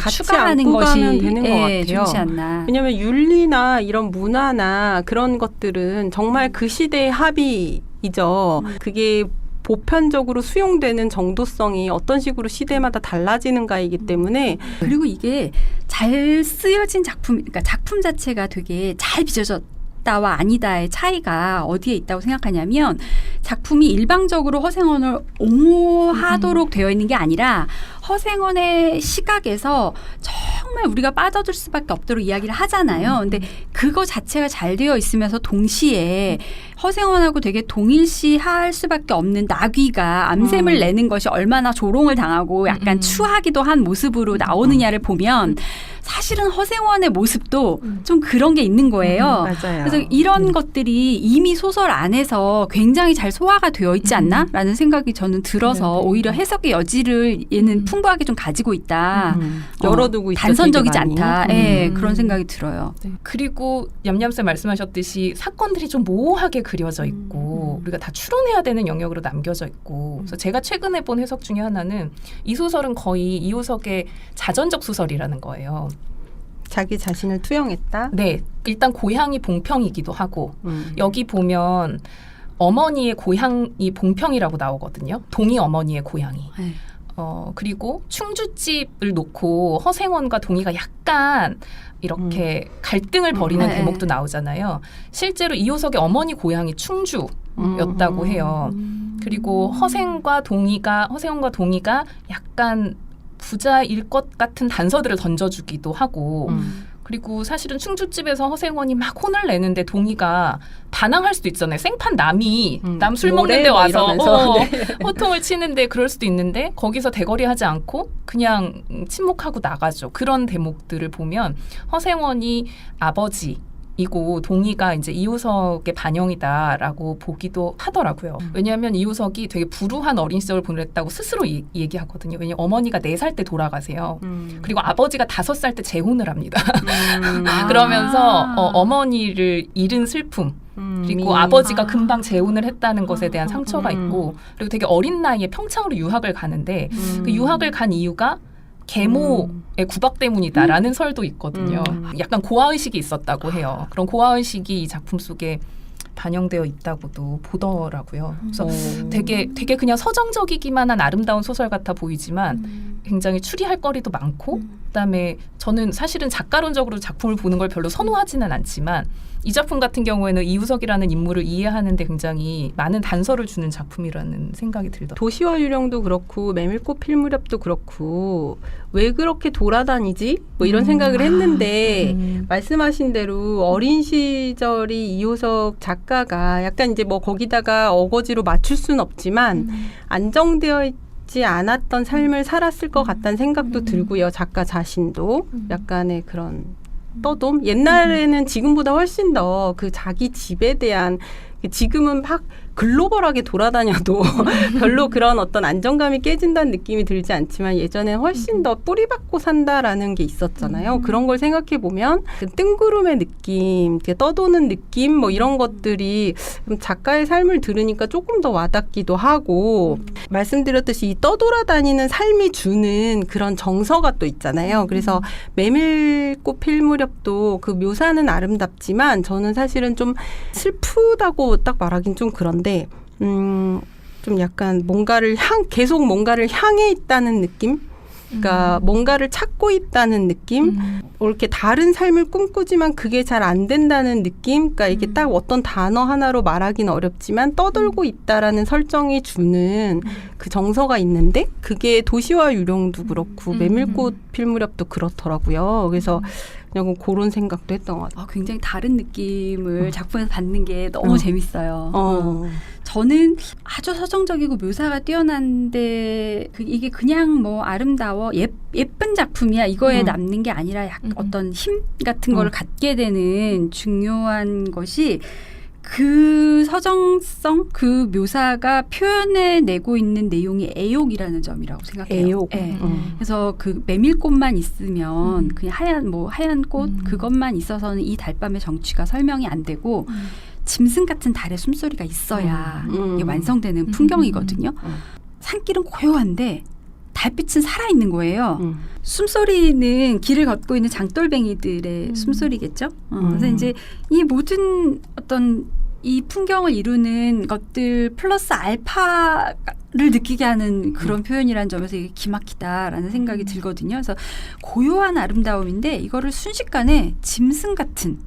추가하는 것이 되는 것 같아요. 좋지 않나. 왜냐하면 윤리나 이런 문화나 그런 것들은 정말 그 시대의 합의이죠. 그게 보편적으로 수용되는 정도성이 어떤 식으로 시대마다 달라지는가이기 때문에 그리고 이게 잘 쓰여진 작품, 그러니까 작품 자체가 되게 잘 빚어졌다와 아니다의 차이가 어디에 있다고 생각하냐면 작품이 일방적으로 허생원을 옹호하도록 되어 있는 게 아니라 허생원의 시각에서 정말 우리가 빠져들 수밖에 없도록 이야기를 하잖아요. 근데 그거 자체가 잘 되어 있으면서 동시에 허생원하고 되게 동일시할 수밖에 없는 나귀가 암샘을 내는 것이 얼마나 조롱을 당하고 약간 추하기도 한 모습으로 나오느냐를 보면 사실은 허생원의 모습도 좀 그런 게 있는 거예요. 맞아요. 그래서 이런 것들이 이미 소설 안에서 굉장히 잘 소화가 되어 있지 않나라는 생각이 저는 들어서 오히려 해석의 여지를 얘는 풍부하게 좀 가지고 있다. 열어두고 있죠. 단선적이지 되게 많이. 않다. 예, 그런 생각이 들어요. 네. 그리고 얌얌쌤 말씀하셨듯이 사건들이 좀 모호하게 그려져 있고 우리가 다 추론해야 되는 영역으로 남겨져 있고 그래서 제가 최근에 본 해석 중에 하나는 이 소설은 거의 이호석의 자전적 소설이라는 거예요. 자기 자신을 투영했다. 네, 일단 고향이 봉평이기도 하고 여기 보면 어머니의 고향이 봉평이라고 나오거든요. 동희 어머니의 고향이. 네. 그리고 충주집을 놓고 허생원과 동희가 약간 이렇게 갈등을 벌이는 네. 대목도 나오잖아요. 실제로 이호석의 어머니 고향이 충주였다고 해요. 그리고 허생원과 동희가 약간 부자일 것 같은 단서들을 던져주기도 하고 그리고 사실은 충주집에서 허생원이 막 혼을 내는데 동희가 반항할 수도 있잖아요. 생판 남이 남 술 먹는데 뭐 와서 네. 호통을 치는데 그럴 수도 있는데 거기서 대거리하지 않고 그냥 침묵하고 나가죠. 그런 대목들을 보면 허생원이 아버지이고 동희가 이제 이호석의 반영이다라고 보기도 하더라고요. 왜냐하면 이호석이 되게 불우한 어린 시절을 보냈다고 스스로 얘기하거든요. 왜냐하면 어머니가 4살 때 돌아가세요. 그리고 아버지가 5살 때 재혼을 합니다. 그러면서 어머니를 잃은 슬픔 그리고 아버지가 금방 재혼을 했다는 것에 대한 상처가 있고 그리고 되게 어린 나이에 평창으로 유학을 가는데 그 유학을 간 이유가 계모의 구박 때문이다라는 설도 있거든요. 약간 고아의식이 있었다고 해요. 그런 고아의식이 이 작품 속에 반영되어 있다고도 보더라고요. 그래서 되게 그냥 서정적이기만 한 아름다운 소설 같아 보이지만 굉장히 추리할 거리도 많고 그다음에 저는 사실은 작가론적으로 작품을 보는 걸 별로 선호하지는 않지만 이 작품 같은 경우에는 이우석이라는 인물을 이해하는 데 굉장히 많은 단서를 주는 작품이라는 생각이 들더라고요. 도시와 유령도 그렇고 메밀꽃 필 무렵도 그렇고 왜 그렇게 돌아다니지? 뭐 이런 생각을 했는데 말씀하신 대로 어린 시절이 이호석 작가가 약간 이제 뭐 거기다가 어거지로 맞출 수는 없지만 안정되어 있지 않았던 삶을 살았을 것 같다는 생각도 들고요. 작가 자신도 약간의 그런 떠돔? 옛날에는 지금보다 훨씬 더 그 자기 집에 대한 지금은 막 글로벌하게 돌아다녀도 별로 그런 어떤 안정감이 깨진다는 느낌이 들지 않지만 예전엔 훨씬 더 뿌리박고 산다라는 게 있었잖아요. 그런 걸 생각해 보면 그 뜬구름의 느낌, 떠도는 느낌 뭐 이런 것들이 작가의 삶을 들으니까 조금 더 와닿기도 하고 말씀드렸듯이 이 떠돌아다니는 삶이 주는 그런 정서가 또 있잖아요. 그래서 메밀꽃 필 무렵도 그 묘사는 아름답지만 저는 사실은 좀 슬프다고 딱 말하긴 좀 그런데 좀 약간 계속 뭔가를 향해 있다는 느낌? 그러니까 뭔가를 찾고 있다는 느낌? 이렇게 다른 삶을 꿈꾸지만 그게 잘 안 된다는 느낌? 그러니까 이게 딱 어떤 단어 하나로 말하기는 어렵지만 떠돌고 있다라는 설정이 주는 그 정서가 있는데 그게 도시와 유령도 그렇고 메밀꽃 필 무렵도 그렇더라고요. 그래서 그냥 그런 생각도 했던 것 같아요. 굉장히 다른 느낌을 작품에서 받는 게 너무 재밌어요. 저는 아주 서정적이고 묘사가 뛰어난데 이게 그냥 뭐 아름다워 예쁜 작품이야 이거에 남는 게 아니라 어떤 힘 같은 거를 갖게 되는 중요한 것이 그 서정성, 그 묘사가 표현해내고 있는 내용이 애욕이라는 점이라고 생각해요. 애욕. 네. 그래서 그 메밀꽃만 있으면 그냥 하얀 꽃 그것만 있어서는 이 달밤의 정취가 설명이 안 되고 짐승 같은 달의 숨소리가 있어야 이게 완성되는 풍경이거든요. 산길은 고요한데 달빛은 살아있는 거예요. 숨소리는 길을 걷고 있는 장돌뱅이들의 숨소리겠죠. 그래서 이제 이 모든 어떤 이 풍경을 이루는 것들 플러스 알파를 느끼게 하는 그런 표현이라는 점에서 이게 기막히다라는 생각이 들거든요. 그래서 고요한 아름다움인데 이거를 순식간에 짐승 같은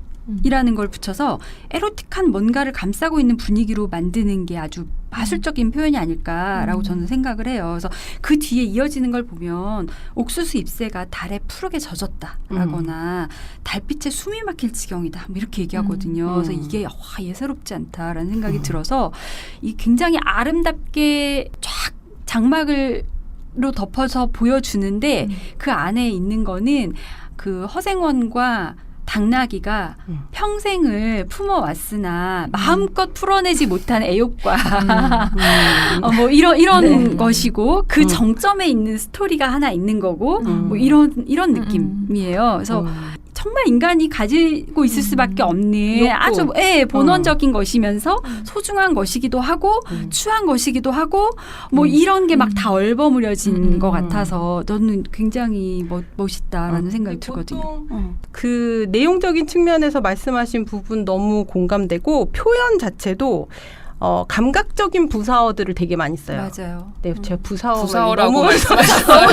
이라는 걸 붙여서 에로틱한 뭔가를 감싸고 있는 분위기로 만드는 게 아주 마술적인 표현이 아닐까라고 저는 생각을 해요. 그래서 그 뒤에 이어지는 걸 보면 옥수수 잎새가 달에 푸르게 젖었다라거나 달빛에 숨이 막힐 지경이다 뭐 이렇게 얘기하거든요. 그래서 이게 와, 예사롭지 않다라는 생각이 들어서 이 굉장히 아름답게 쫙 장막으로 덮어서 보여주는데 그 안에 있는 거는 그 허생원과 당나귀가 평생을 품어왔으나 마음껏 풀어내지 못한 애욕과 뭐 이런 네. 것이고 그 정점에 있는 스토리가 하나 있는 거고 뭐 이런 느낌이에요. 그래서 정말 인간이 가지고 있을 수밖에 없는 욕구. 아주 본원적인 것이면서 소중한 것이기도 하고 추한 것이기도 하고 뭐 이런 게 막 다 얼버무려진 것 같아서 저는 굉장히 멋있다라는 생각이 들거든요. 그 내용적인 측면에서 말씀하신 부분 너무 공감되고 표현 자체도 감각적인 부사어들을 되게 많이 써요. 맞아요. 네, 제가 부사어라고 부사어라고 말씀하셨어요.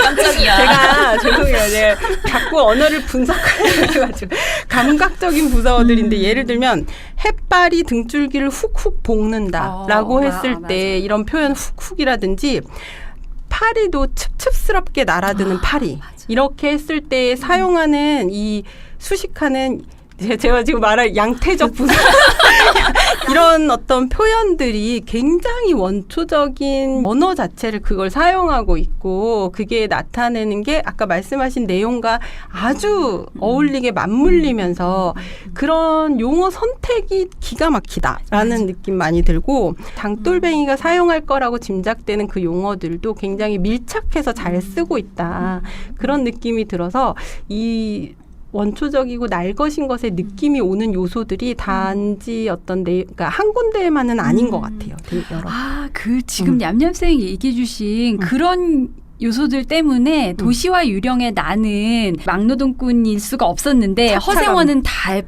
깜짝이야. 제가 죄송해요. 제가 자꾸 언어를 분석하려고 감각적인 부사어들인데 예를 들면 햇발이 등줄기를 훅훅 볶는다라고 했을 때 이런 표현 훅훅이라든지 파리도 칡칡스럽게 날아드는 파리 이렇게 했을 때 사용하는 이 수식하는 제가 지금 말할 양태적 부사 이런 어떤 표현들이 굉장히 원초적인 언어 자체를 그걸 사용하고 있고 그게 나타내는 게 아까 말씀하신 내용과 아주 어울리게 맞물리면서 그런 용어 선택이 기가 막히다라는 느낌 많이 들고 장돌뱅이가 사용할 거라고 짐작되는 그 용어들도 굉장히 밀착해서 잘 쓰고 있다 그런 느낌이 들어서 이 원초적이고 날것인 것에 느낌이 오는 요소들이 단지 어떤 그러니까 한 군데만은 아닌 것 같아요. 여러. 그 지금 얌얌쌤이 얘기해 주신 그런 요소들 때문에 도시와 유령의 나는 막노동꾼일 수가 없었는데 허생원은 다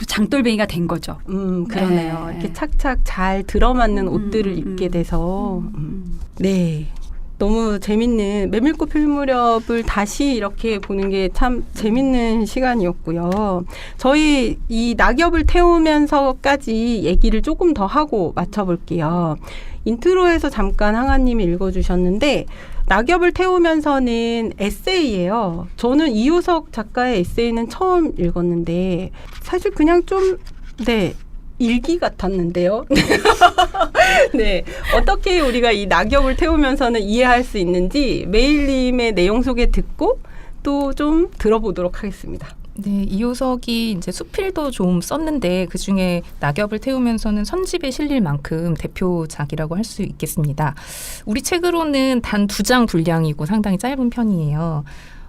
장돌뱅이가 된 거죠. 그러네요. 네. 이렇게 착착 잘 들어맞는 옷들을 입게 돼서 네. 너무 재밌는 메밀꽃 필 무렵을 다시 이렇게 보는 게 참 재밌는 시간이었고요. 저희 이 낙엽을 태우면서까지 얘기를 조금 더 하고 맞춰볼게요. 인트로에서 잠깐 항아님이 읽어주셨는데 낙엽을 태우면서는 에세이예요. 저는 이효석 작가의 에세이는 처음 읽었는데 사실 그냥 좀 일기 같았는데요. 네, 어떻게 우리가 이 낙엽을 태우면서는 이해할 수 있는지 메일님의 내용 소개 듣고 또 좀 들어보도록 하겠습니다. 네, 이효석이 이제 수필도 좀 썼는데 그 중에 낙엽을 태우면서는 선집에 실릴 만큼 대표작이라고 할 수 있겠습니다. 우리 책으로는 단 2장 분량이고 상당히 짧은 편이에요.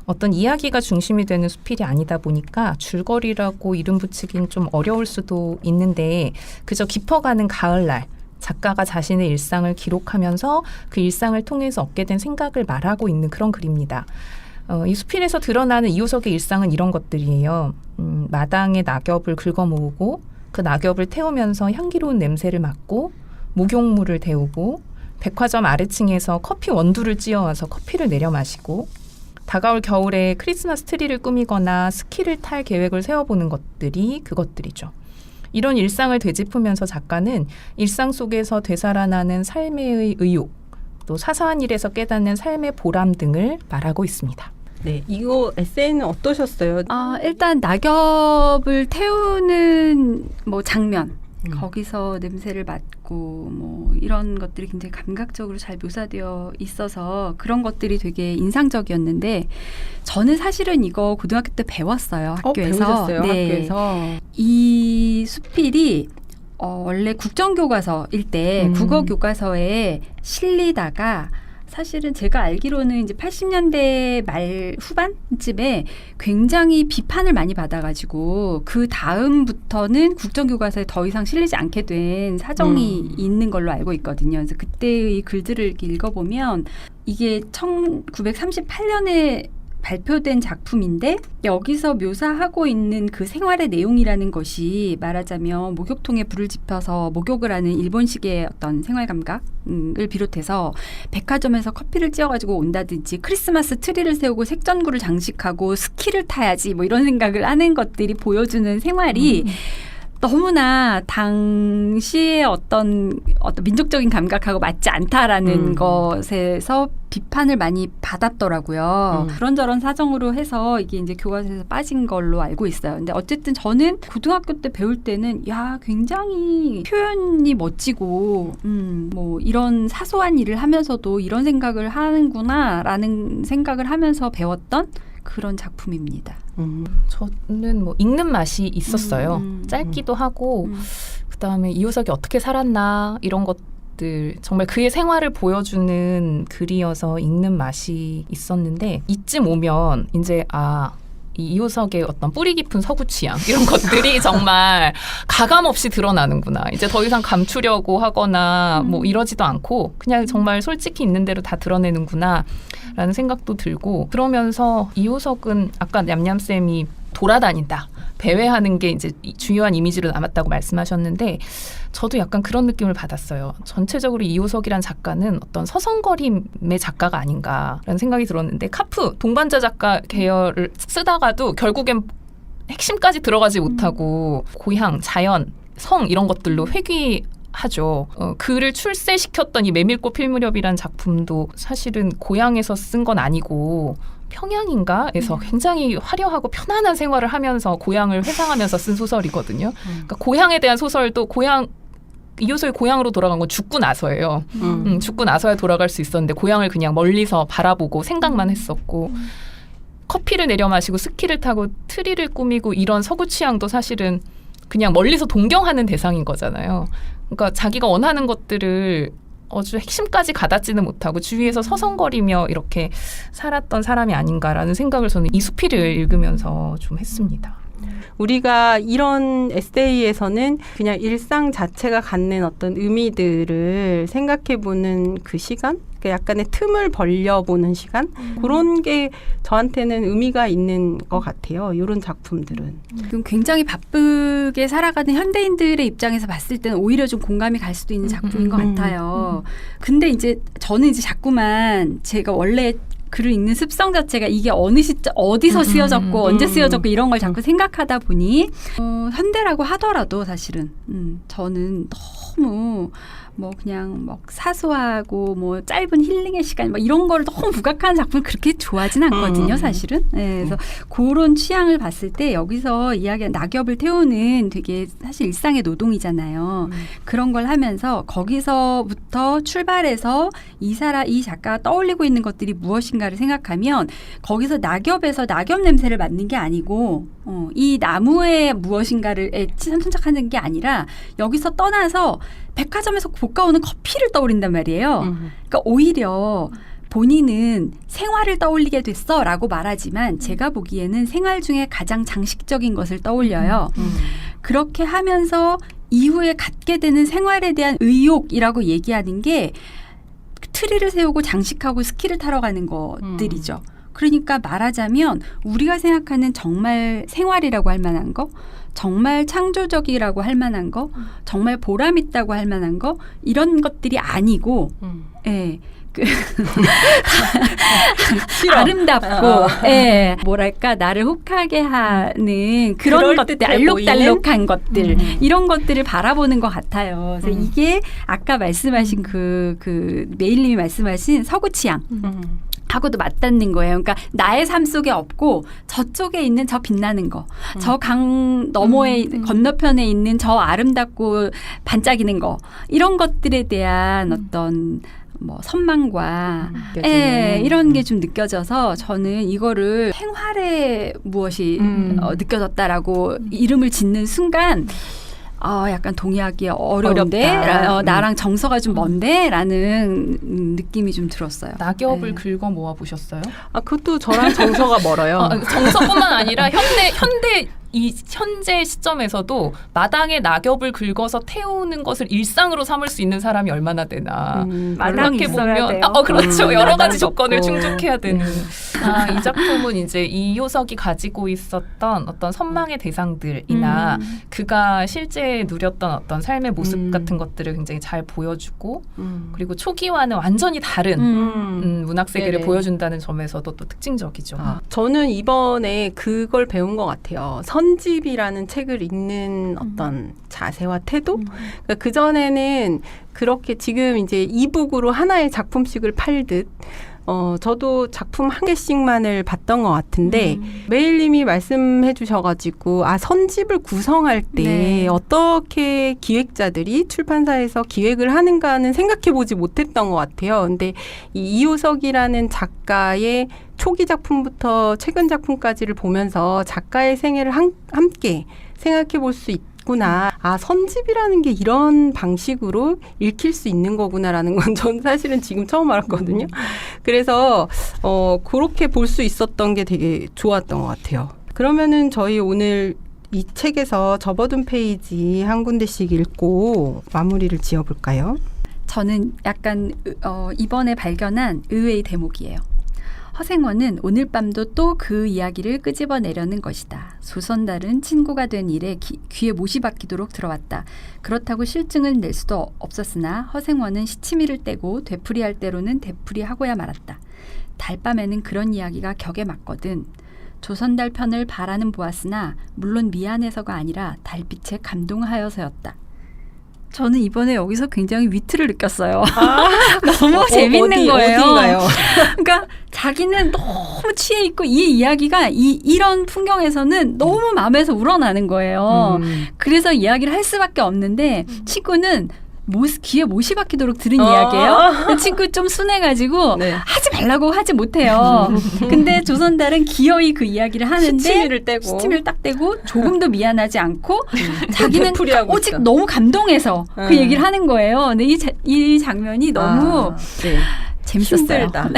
어떤 이야기가 중심이 되는 수필이 아니다 보니까 줄거리라고 이름 붙이긴 좀 어려울 수도 있는데 그저 깊어가는 가을날 작가가 자신의 일상을 기록하면서 그 일상을 통해서 얻게 된 생각을 말하고 있는 그런 글입니다. 이 수필에서 드러나는 이효석의 일상은 이런 것들이에요. 마당에 낙엽을 긁어 모으고 그 낙엽을 태우면서 향기로운 냄새를 맡고 목욕물을 데우고 백화점 아래층에서 커피 원두를 찧어와서 커피를 내려 마시고 다가올 겨울에 크리스마스 트리를 꾸미거나 스키를 탈 계획을 세워보는 것들이 그것들이죠. 이런 일상을 되짚으면서 작가는 일상 속에서 되살아나는 삶의 의욕, 또 사소한 일에서 깨닫는 삶의 보람 등을 말하고 있습니다. 네, 이거 에세이는 어떠셨어요? 일단 낙엽을 태우는 장면 거기서 냄새를 맡고 뭐 이런 것들이 굉장히 감각적으로 잘 묘사되어 있어서 그런 것들이 되게 인상적이었는데 저는 사실은 이거 고등학교 때 배웠어요. 학교에서. 배우셨어요? 네. 학교에서. 이 수필이 원래 국정교과서일 때 국어교과서에 실리다가 사실은 제가 알기로는 이제 80년대 말 후반쯤에 굉장히 비판을 많이 받아가지고 그 다음부터는 국정교과서에 더 이상 실리지 않게 된 사정이 있는 걸로 알고 있거든요. 그래서 그때의 글들을 읽어보면 이게 1938년에 발표된 작품인데 여기서 묘사하고 있는 그 생활의 내용이라는 것이 말하자면 목욕통에 불을 지펴서 목욕을 하는 일본식의 어떤 생활 감각을 비롯해서 백화점에서 커피를 찌어가지고 온다든지 크리스마스 트리를 세우고 색전구를 장식하고 스키를 타야지 뭐 이런 생각을 하는 것들이 보여주는 생활이 너무나 당시의 어떤 민족적인 감각하고 맞지 않다라는 것에서 비판을 많이 받았더라고요. 그런저런 사정으로 해서 이게 이제 교과서에서 빠진 걸로 알고 있어요. 근데 어쨌든 저는 고등학교 때 배울 때는 야, 굉장히 표현이 멋지고 뭐 이런 사소한 일을 하면서도 이런 생각을 하는구나라는 생각을 하면서 배웠던 그런 작품입니다. 저는 뭐 읽는 맛이 있었어요. 짧기도 하고 그다음에 이효석이 어떻게 살았나 이런 것들 정말 그의 생활을 보여주는 글이어서 읽는 맛이 있었는데 이쯤 오면 이제 이 이효석의 어떤 뿌리 깊은 서구 취향 이런 것들이 정말 가감 없이 드러나는구나. 이제 더 이상 감추려고 하거나 뭐 이러지도 않고 그냥 정말 솔직히 있는 대로 다 드러내는구나 라는 생각도 들고 그러면서 이효석은 아까 냠냠쌤이 돌아다닌다. 배회하는 게 이제 중요한 이미지로 남았다고 말씀하셨는데 저도 약간 그런 느낌을 받았어요. 전체적으로 이효석이란 작가는 어떤 서성거림의 작가가 아닌가라는 생각이 들었는데 카프 동반자 작가 계열을 쓰다가도 결국엔 핵심까지 들어가지 못하고 고향, 자연, 성 이런 것들로 회귀하죠. 그를 출세시켰던 이 메밀꽃 필무렵이란 작품도 사실은 고향에서 쓴 건 아니고 평양인가에서 굉장히 화려하고 편안한 생활을 하면서 고향을 회상하면서 쓴 소설이거든요. 그러니까 고향에 대한 소설도 이효석이 고향으로 돌아간 건 죽고 나서예요. 죽고 나서야 돌아갈 수 있었는데 고향을 그냥 멀리서 바라보고 생각만 했었고 커피를 내려 마시고 스키를 타고 트리를 꾸미고 이런 서구 취향도 사실은 그냥 멀리서 동경하는 대상인 거잖아요. 그러니까 자기가 원하는 것들을 아주 핵심까지 가닿지는 못하고 주위에서 서성거리며 이렇게 살았던 사람이 아닌가라는 생각을 저는 이수필을 읽으면서 좀 했습니다. 우리가 이런 에세이에서는 그냥 일상 자체가 갖는 어떤 의미들을 생각해보는 그 시간? 그 약간의 틈을 벌려보는 시간? 그런 게 저한테는 의미가 있는 것 같아요. 이런 작품들은. 굉장히 바쁘게 살아가는 현대인들의 입장에서 봤을 때는 오히려 좀 공감이 갈 수도 있는 작품인 것 같아요. 근데 이제 저는 이제 자꾸만 제가 원래 글을 읽는 습성 자체가 이게 어느 시점 어디서 쓰여졌고 언제 쓰여졌고 이런 걸 자꾸 생각하다 보니 현대라고 하더라도 사실은 저는 너무 뭐 그냥 뭐 사소하고 뭐 짧은 힐링의 시간 뭐 이런 걸 너무 부각하는 작품을 그렇게 좋아하진 않거든요, 사실은. 네, 그래서 그런 취향을 봤을 때 여기서 이야기한 낙엽을 태우는 되게 사실 일상의 노동이잖아요. 그런 걸 하면서 거기서부터 출발해서 이 작가가 떠올리고 있는 것들이 무엇인가를 생각하면 거기서 낙엽에서 낙엽 냄새를 맡는 게 아니고 이 나무에 무엇인가를 선착하는 게 아니라 여기서 떠나서 백화점에서 볶아오는 커피를 떠올린단 말이에요. 그러니까 오히려 본인은 생활을 떠올리게 됐어라고 말하지만 제가 보기에는 생활 중에 가장 장식적인 것을 떠올려요. 그렇게 하면서 이후에 갖게 되는 생활에 대한 의욕이라고 얘기하는 게 트리를 세우고 장식하고 스키를 타러 가는 것들이죠. 그러니까 말하자면 우리가 생각하는 정말 생활이라고 할 만한 거, 정말 창조적이라고 할 만한 거, 정말 보람 있다고 할 만한 거 이런 것들이 아니고 예. 아름답고 예, 뭐랄까 나를 혹하게 하는 그런 것들 알록달록한 것들 이런 것들을 바라보는 것 같아요. 그래서 이게 아까 말씀하신 그 메일님이 말씀하신 서구 취향 하고도 맞닿는 거예요. 그러니까 나의 삶 속에 없고 저쪽에 있는 저 빛나는 거, 저 강 너머에 건너편에 있는 저 아름답고 반짝이는 거 이런 것들에 대한 어떤 뭐 선망과 이런 게 좀 느껴져서 저는 이거를 생활에 무엇이 느껴졌다라고 이름을 짓는 순간 약간 동의하기 어려운데 나랑 정서가 좀 먼데 라는 느낌이 좀 들었어요. 낙엽을 긁어 모아 보셨어요? 그것도 저랑 정서가 멀어요. 정서뿐만 아니라 현대 이 현재 시점에서도 마당에 낙엽을 긁어서 태우는 것을 일상으로 삼을 수 있는 사람이 얼마나 되나. 마당이 있어야 돼요. 그렇죠. 여러 가지 마당이 조건을 없고. 충족해야 되는. 이 작품은 이제 이효석이 가지고 있었던 어떤 선망의 대상들이나 그가 실제 누렸던 어떤 삶의 모습 같은 것들을 굉장히 잘 보여주고 그리고 초기와는 완전히 다른 문학 세계를 네네. 보여준다는 점에서도 또 특징적이죠. 저는 이번에 그걸 배운 것 같아요. 선집이라는 책을 읽는 어떤 자세와 태도? 그러니까 그전에는 그렇게 지금 이제 이북으로 하나의 작품씩을 팔듯 저도 작품 한 개씩만을 봤던 것 같은데 메일님이 말씀해 주셔가지고 선집을 구성할 때 네. 어떻게 기획자들이 출판사에서 기획을 하는가는 생각해보지 못했던 것 같아요. 근데 이 이효석이라는 작가의 초기 작품부터 최근 작품까지를 보면서 작가의 생애를 함께 생각해 볼 수 있구나. 선집이라는 게 이런 방식으로 읽힐 수 있는 거구나라는 건 전 사실은 지금 처음 알았거든요. 그래서 그렇게 볼 수 있었던 게 되게 좋았던 것 같아요. 그러면은 저희 오늘 이 책에서 접어둔 페이지 한 군데씩 읽고 마무리를 지어볼까요? 저는 약간 이번에 발견한 의외의 대목이에요. 허생원은 오늘 밤도 또 그 이야기를 끄집어내려는 것이다. 조선달은 친구가 된 일에 귀에 못이 박히도록 들어왔다. 그렇다고 실증을 낼 수도 없었으나 허생원은 시치미를 떼고 되풀이할 때로는 되풀이하고야 말았다. 달밤에는 그런 이야기가 격에 맞거든. 조선달 편을 바라는 보았으나 물론 미안해서가 아니라 달빛에 감동하여서였다. 저는 이번에 여기서 굉장히 위트를 느꼈어요. 너무 재밌는 거예요. 어디인가요? 그러니까 자기는 너무 취해 있고 이 이야기가 이런 풍경에서는 너무 마음에서 우러나는 거예요. 그래서 이야기를 할 수밖에 없는데 친구는 귀에 못이 박히도록 들은 이야기예요. 친구 좀 순해가지고 네. 하지 말라고 하지 못해요. 근데 조선달은 기어이 그 이야기를 하는데 시치미를 떼고 시침을 딱 떼고 조금도 미안하지 않고 자기는 되풀이하고 오직 있어. 너무 감동해서 그 얘기를 하는 거예요. 근데 이 장면이 너무 네. 재밌었어요. 힘들다.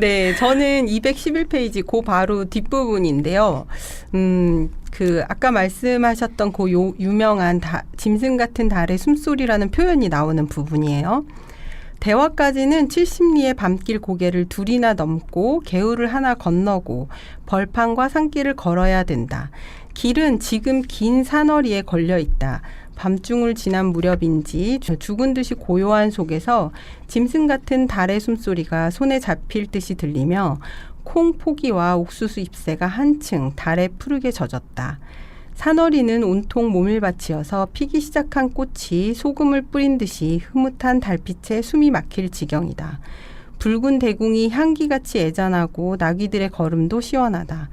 네, 저는 211페이지 그 바로 뒷부분인데요. 아까 말씀하셨던 그 유명한 짐승 같은 달의 숨소리라는 표현이 나오는 부분이에요. 대화까지는 70리의 밤길 고개를 둘이나 넘고 개울을 하나 건너고 벌판과 산길을 걸어야 된다. 길은 지금 긴 산허리에 걸려 있다. 밤중을 지난 무렵인지 죽은 듯이 고요한 속에서 짐승 같은 달의 숨소리가 손에 잡힐 듯이 들리며 콩 포기와 옥수수 잎새가 한층 달에 푸르게 젖었다. 산허리는 온통 모밀밭이어서 피기 시작한 꽃이 소금을 뿌린 듯이 흐뭇한 달빛에 숨이 막힐 지경이다. 붉은 대궁이 향기같이 애잔하고 나귀들의 걸음도 시원하다.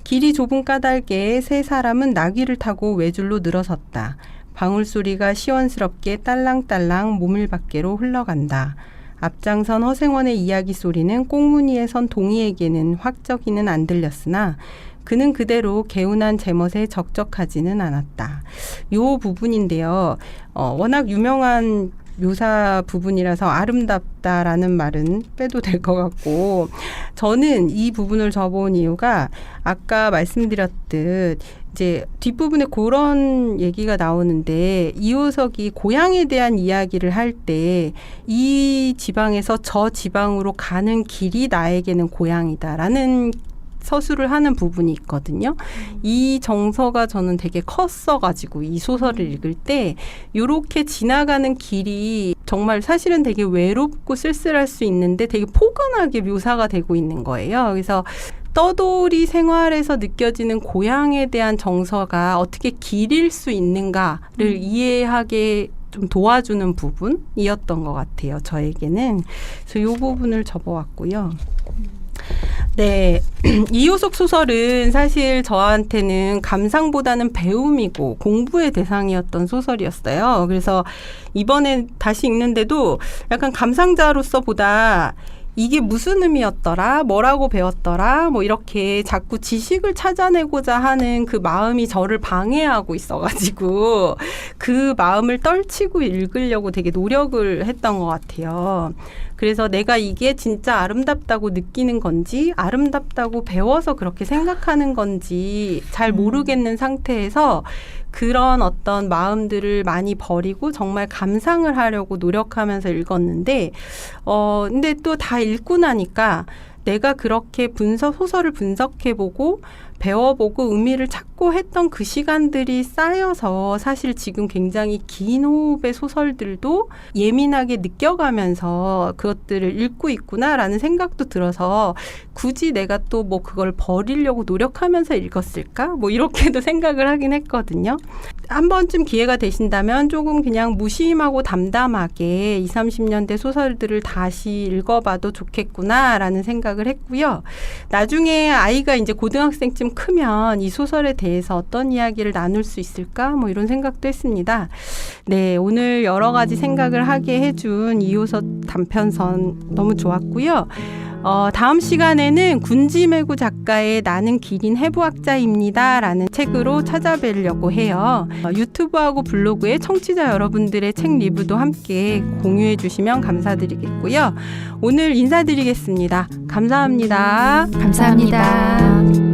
길이 좁은 까닭에 세 사람은 나귀를 타고 외줄로 늘어섰다. 방울소리가 시원스럽게 딸랑딸랑 모밀 밖으로 흘러간다. 앞장선 허생원의 이야기 소리는 꽁무니에 선 동이에게는 확적이는 안 들렸으나 그는 그대로 개운한 제멋에 적적하지는 않았다. 요 부분인데요. 워낙 유명한 묘사 부분이라서 아름답다라는 말은 빼도 될 것 같고 저는 이 부분을 접어온 이유가 아까 말씀드렸듯 이제 뒷부분에 그런 얘기가 나오는데 이효석이 고향에 대한 이야기를 할 때 이 지방에서 저 지방으로 가는 길이 나에게는 고향이다라는 서술을 하는 부분이 있거든요. 이 정서가 저는 되게 컸어가지고 이 소설을 읽을 때 이렇게 지나가는 길이 정말 사실은 되게 외롭고 쓸쓸할 수 있는데 되게 포근하게 묘사가 되고 있는 거예요. 그래서 떠돌이 생활에서 느껴지는 고향에 대한 정서가 어떻게 길일 수 있는가를 이해하게 좀 도와주는 부분이었던 것 같아요. 저에게는. 그래서 이 부분을 접어왔고요. 네, 이효석 소설은 사실 저한테는 감상보다는 배움이고 공부의 대상이었던 소설이었어요. 그래서 이번에 다시 읽는데도 약간 감상자로서 보다 이게 무슨 의미였더라? 뭐라고 배웠더라? 뭐 이렇게 자꾸 지식을 찾아내고자 하는 그 마음이 저를 방해하고 있어가지고 그 마음을 떨치고 읽으려고 되게 노력을 했던 것 같아요. 그래서 내가 이게 진짜 아름답다고 느끼는 건지 아름답다고 배워서 그렇게 생각하는 건지 잘 모르겠는 상태에서 그런 어떤 마음들을 많이 버리고 정말 감상을 하려고 노력하면서 읽었는데 근데 또 다 읽고 나니까 내가 그렇게 소설을 분석해보고 배워보고 의미를 찾고 했던 그 시간들이 쌓여서 사실 지금 굉장히 긴 호흡의 소설들도 예민하게 느껴가면서 그것들을 읽고 있구나라는 생각도 들어서 굳이 내가 또 뭐 그걸 버리려고 노력하면서 읽었을까? 뭐 이렇게도 생각을 하긴 했거든요. 한 번쯤 기회가 되신다면 조금 그냥 무심하고 담담하게 20, 30년대 소설들을 다시 읽어봐도 좋겠구나라는 생각을 했고요. 나중에 아이가 이제 고등학생쯤 크면 이 소설에 대해서 어떤 이야기를 나눌 수 있을까? 뭐 이런 생각도 했습니다. 네, 오늘 여러 가지 생각을 하게 해준 이호섭 단편선 너무 좋았고요. 다음 시간에는 군지매구 작가의 나는 기린 해부학자입니다 라는 책으로 찾아뵈려고 해요. 유튜브하고 블로그에 청취자 여러분들의 책 리뷰도 함께 공유해 주시면 감사드리겠고요. 오늘 인사드리겠습니다. 감사합니다. 감사합니다.